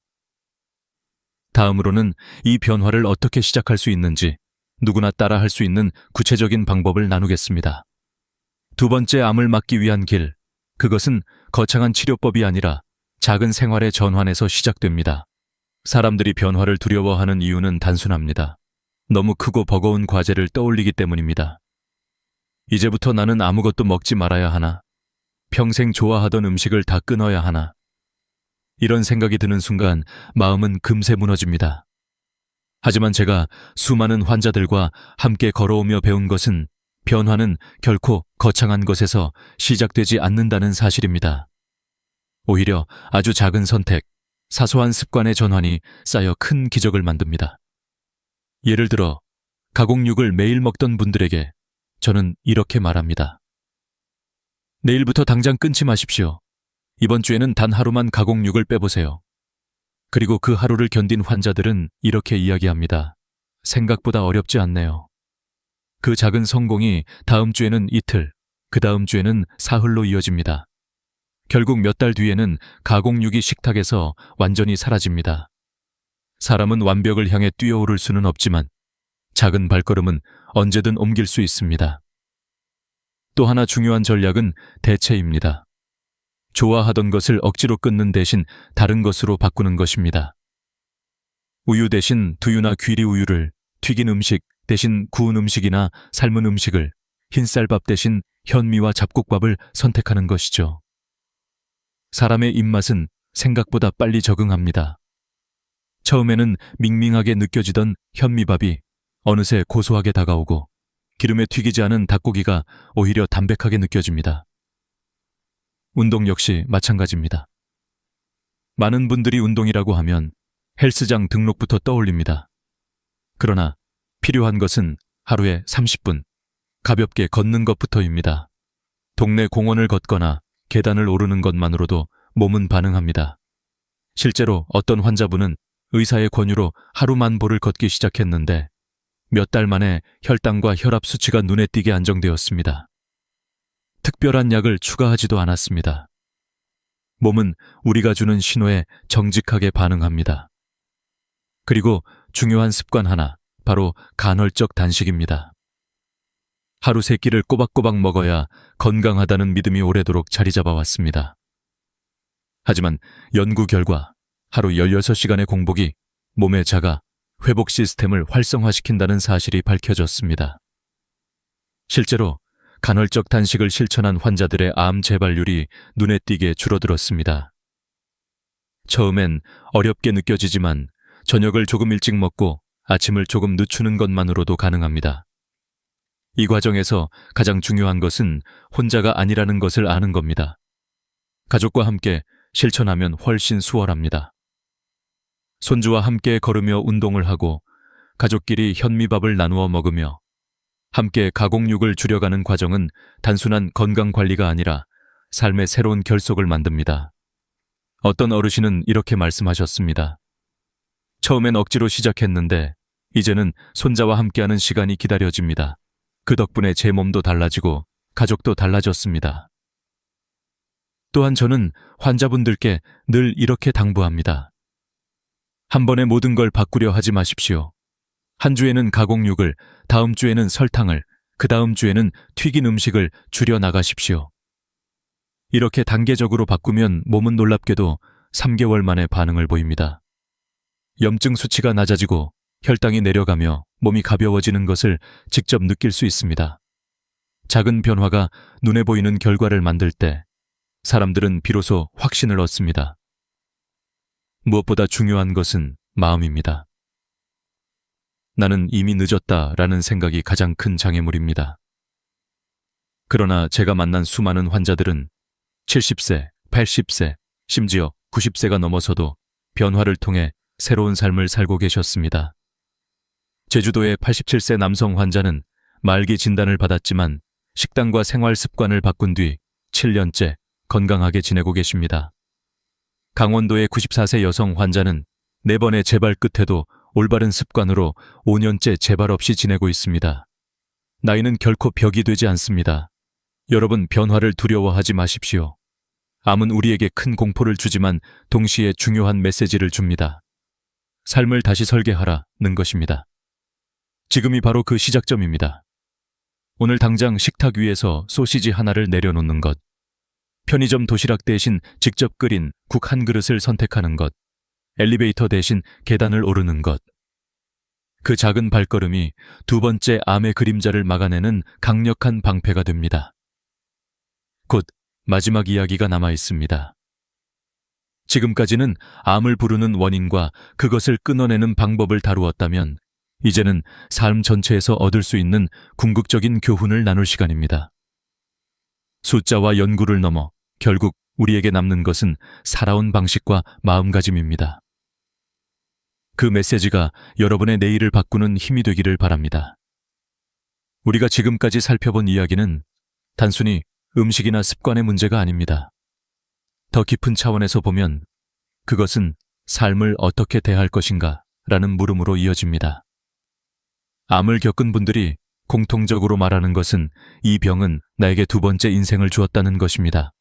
다음으로는 이 변화를 어떻게 시작할 수 있는지 누구나 따라할 수 있는 구체적인 방법을 나누겠습니다. 두 번째, 암을 막기 위한 길, 그것은 거창한 치료법이 아니라 작은 생활의 전환에서 시작됩니다. 사람들이 변화를 두려워하는 이유는 단순합니다. 너무 크고 버거운 과제를 떠올리기 때문입니다. 이제부터 나는 아무것도 먹지 말아야 하나? 평생 좋아하던 음식을 다 끊어야 하나? 이런 생각이 드는 순간 마음은 금세 무너집니다. 하지만 제가 수많은 환자들과 함께 걸어오며 배운 것은 변화는 결코 거창한 것에서 시작되지 않는다는 사실입니다. 오히려 아주 작은 선택, 사소한 습관의 전환이 쌓여 큰 기적을 만듭니다. 예를 들어 가공육을 매일 먹던 분들에게 저는 이렇게 말합니다. 내일부터 당장 끊지 마십시오. 이번 주에는 단 하루만 가공육을 빼보세요. 그리고 그 하루를 견딘 환자들은 이렇게 이야기합니다. 생각보다 어렵지 않네요. 그 작은 성공이 다음 주에는 이틀, 그 다음 주에는 사흘로 이어집니다. 결국 몇 달 뒤에는 가공육이 식탁에서 완전히 사라집니다. 사람은 완벽을 향해 뛰어오를 수는 없지만 작은 발걸음은 언제든 옮길 수 있습니다. 또 하나 중요한 전략은 대체입니다. 좋아하던 것을 억지로 끊는 대신 다른 것으로 바꾸는 것입니다. 우유 대신 두유나 귀리 우유를, 튀긴 음식 대신 구운 음식이나 삶은 음식을, 흰쌀밥 대신 현미와 잡곡밥을 선택하는 것이죠. 사람의 입맛은 생각보다 빨리 적응합니다. 처음에는 밍밍하게 느껴지던 현미밥이 어느새 고소하게 다가오고 기름에 튀기지 않은 닭고기가 오히려 담백하게 느껴집니다. 운동 역시 마찬가지입니다. 많은 분들이 운동이라고 하면 헬스장 등록부터 떠올립니다. 그러나 필요한 것은 하루에 30분 가볍게 걷는 것부터입니다. 동네 공원을 걷거나 계단을 오르는 것만으로도 몸은 반응합니다. 실제로 어떤 환자분은 의사의 권유로 하루 만보를 걷기 시작했는데 몇 달 만에 혈당과 혈압 수치가 눈에 띄게 안정되었습니다. 특별한 약을 추가하지도 않았습니다. 몸은 우리가 주는 신호에 정직하게 반응합니다. 그리고 중요한 습관 하나, 바로 간헐적 단식입니다. 하루 3끼를 꼬박꼬박 먹어야 건강하다는 믿음이 오래도록 자리 잡아왔습니다. 하지만 연구 결과 하루 16시간의 공복이 몸의 자가 회복 시스템을 활성화시킨다는 사실이 밝혀졌습니다. 실제로 간헐적 단식을 실천한 환자들의 암 재발률이 눈에 띄게 줄어들었습니다. 처음엔 어렵게 느껴지지만 저녁을 조금 일찍 먹고 아침을 조금 늦추는 것만으로도 가능합니다. 이 과정에서 가장 중요한 것은 혼자가 아니라는 것을 아는 겁니다. 가족과 함께 실천하면 훨씬 수월합니다. 손주와 함께 걸으며 운동을 하고 가족끼리 현미밥을 나누어 먹으며 함께 가공육을 줄여가는 과정은 단순한 건강관리가 아니라 삶의 새로운 결속을 만듭니다. 어떤 어르신은 이렇게 말씀하셨습니다. 처음엔 억지로 시작했는데 이제는 손자와 함께하는 시간이 기다려집니다. 그 덕분에 제 몸도 달라지고 가족도 달라졌습니다. 또한 저는 환자분들께 늘 이렇게 당부합니다. 한 번에 모든 걸 바꾸려 하지 마십시오. 한 주에는 가공육을, 다음 주에는 설탕을, 그 다음 주에는 튀긴 음식을 줄여 나가십시오. 이렇게 단계적으로 바꾸면 몸은 놀랍게도 3개월 만에 반응을 보입니다. 염증 수치가 낮아지고 혈당이 내려가며 몸이 가벼워지는 것을 직접 느낄 수 있습니다. 작은 변화가 눈에 보이는 결과를 만들 때 사람들은 비로소 확신을 얻습니다. 무엇보다 중요한 것은 마음입니다. 나는 이미 늦었다라는 생각이 가장 큰 장애물입니다. 그러나 제가 만난 수많은 환자들은 70세, 80세, 심지어 90세가 넘어서도 변화를 통해 새로운 삶을 살고 계셨습니다. 제주도의 87세 남성 환자는 말기 진단을 받았지만 식단과 생활 습관을 바꾼 뒤 7년째 건강하게 지내고 계십니다. 강원도의 94세 여성 환자는 4번의 재발 끝에도 올바른 습관으로 5년째 재발 없이 지내고 있습니다. 나이는 결코 벽이 되지 않습니다. 여러분, 변화를 두려워하지 마십시오. 암은 우리에게 큰 공포를 주지만 동시에 중요한 메시지를 줍니다. 삶을 다시 설계하라는 것입니다. 지금이 바로 그 시작점입니다. 오늘 당장 식탁 위에서 소시지 하나를 내려놓는 것, 편의점 도시락 대신 직접 끓인 국 한 그릇을 선택하는 것, 엘리베이터 대신 계단을 오르는 것. 그 작은 발걸음이 두 번째 암의 그림자를 막아내는 강력한 방패가 됩니다. 곧 마지막 이야기가 남아 있습니다. 지금까지는 암을 부르는 원인과 그것을 끊어내는 방법을 다루었다면 이제는 삶 전체에서 얻을 수 있는 궁극적인 교훈을 나눌 시간입니다. 숫자와 연구를 넘어 결국 우리에게 남는 것은 살아온 방식과 마음가짐입니다. 그 메시지가 여러분의 내일을 바꾸는 힘이 되기를 바랍니다. 우리가 지금까지 살펴본 이야기는 단순히 음식이나 습관의 문제가 아닙니다. 더 깊은 차원에서 보면 그것은 삶을 어떻게 대할 것인가 라는 물음으로 이어집니다. 암을 겪은 분들이 공통적으로 말하는 것은 이 병은 나에게 두 번째 인생을 주었다는 것입니다.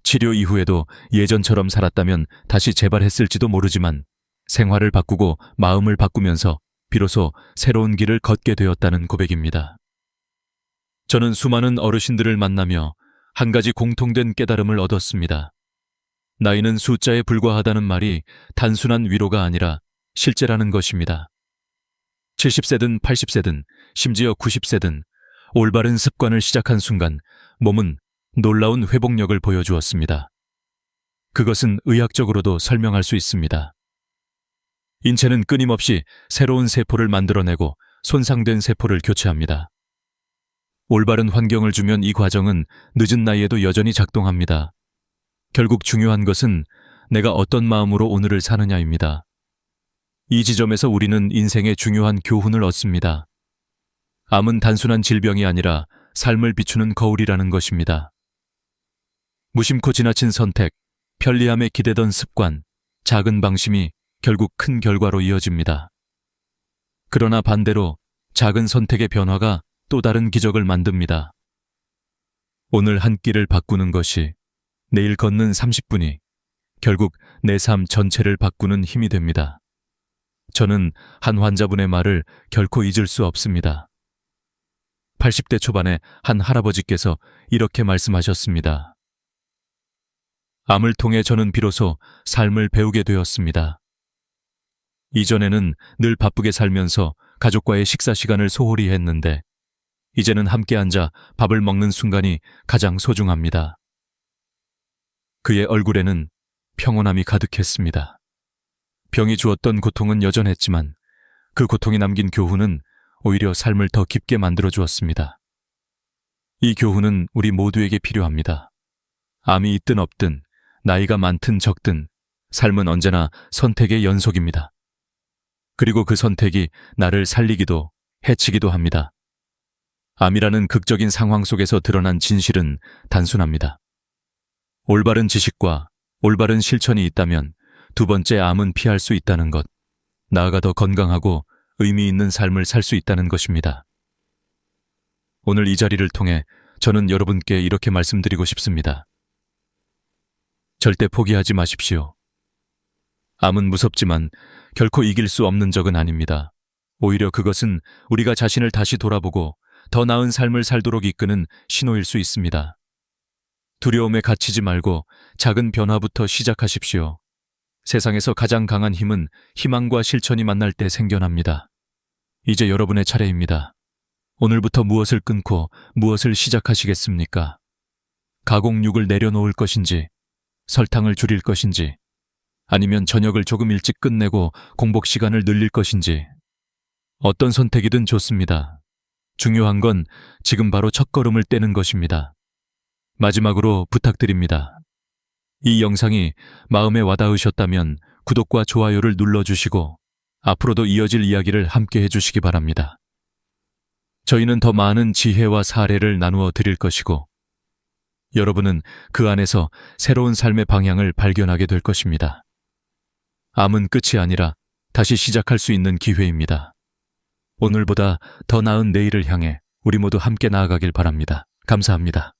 치료 이후에도 예전처럼 살았다면 다시 재발했을지도 모르지만 생활을 바꾸고 마음을 바꾸면서 비로소 새로운 길을 걷게 되었다는 고백입니다. 저는 수많은 어르신들을 만나며 한 가지 공통된 깨달음을 얻었습니다. 나이는 숫자에 불과하다는 말이 단순한 위로가 아니라 실제라는 것입니다. 70세든 80세든 심지어 90세든 올바른 습관을 시작한 순간 몸은 놀라운 회복력을 보여주었습니다. 그것은 의학적으로도 설명할 수 있습니다. 인체는 끊임없이 새로운 세포를 만들어내고 손상된 세포를 교체합니다. 올바른 환경을 주면 이 과정은 늦은 나이에도 여전히 작동합니다. 결국 중요한 것은 내가 어떤 마음으로 오늘을 사느냐입니다. 이 지점에서 우리는 인생의 중요한 교훈을 얻습니다. 암은 단순한 질병이 아니라 삶을 비추는 거울이라는 것입니다. 무심코 지나친 선택, 편리함에 기대던 습관, 작은 방심이 결국 큰 결과로 이어집니다. 그러나 반대로 작은 선택의 변화가 또 다른 기적을 만듭니다. 오늘 한 끼를 바꾸는 것이 내일 걷는 30분이 결국 내 삶 전체를 바꾸는 힘이 됩니다. 저는 한 환자분의 말을 결코 잊을 수 없습니다. 80대 초반에 한 할아버지께서 이렇게 말씀하셨습니다. 암을 통해 저는 비로소 삶을 배우게 되었습니다. 이전에는 늘 바쁘게 살면서 가족과의 식사 시간을 소홀히 했는데 이제는 함께 앉아 밥을 먹는 순간이 가장 소중합니다. 그의 얼굴에는 평온함이 가득했습니다. 병이 주었던 고통은 여전했지만 그 고통이 남긴 교훈은 오히려 삶을 더 깊게 만들어 주었습니다. 이 교훈은 우리 모두에게 필요합니다. 암이 있든 없든 나이가 많든 적든 삶은 언제나 선택의 연속입니다. 그리고 그 선택이 나를 살리기도 해치기도 합니다. 암이라는 극적인 상황 속에서 드러난 진실은 단순합니다. 올바른 지식과 올바른 실천이 있다면 두 번째 암은 피할 수 있다는 것, 나아가 더 건강하고 의미 있는 삶을 살 수 있다는 것입니다. 오늘 이 자리를 통해 저는 여러분께 이렇게 말씀드리고 싶습니다. 절대 포기하지 마십시오. 암은 무섭지만 결코 이길 수 없는 적은 아닙니다. 오히려 그것은 우리가 자신을 다시 돌아보고 더 나은 삶을 살도록 이끄는 신호일 수 있습니다. 두려움에 갇히지 말고 작은 변화부터 시작하십시오. 세상에서 가장 강한 힘은 희망과 실천이 만날 때 생겨납니다. 이제 여러분의 차례입니다. 오늘부터 무엇을 끊고 무엇을 시작하시겠습니까? 가공육을 내려놓을 것인지, 설탕을 줄일 것인지, 아니면 저녁을 조금 일찍 끝내고 공복 시간을 늘릴 것인지, 어떤 선택이든 좋습니다. 중요한 건 지금 바로 첫걸음을 떼는 것입니다. 마지막으로 부탁드립니다. 이 영상이 마음에 와닿으셨다면 구독과 좋아요를 눌러주시고 앞으로도 이어질 이야기를 함께 해주시기 바랍니다. 저희는 더 많은 지혜와 사례를 나누어 드릴 것이고 여러분은 그 안에서 새로운 삶의 방향을 발견하게 될 것입니다. 암은 끝이 아니라 다시 시작할 수 있는 기회입니다. 오늘보다 더 나은 내일을 향해 우리 모두 함께 나아가길 바랍니다. 감사합니다.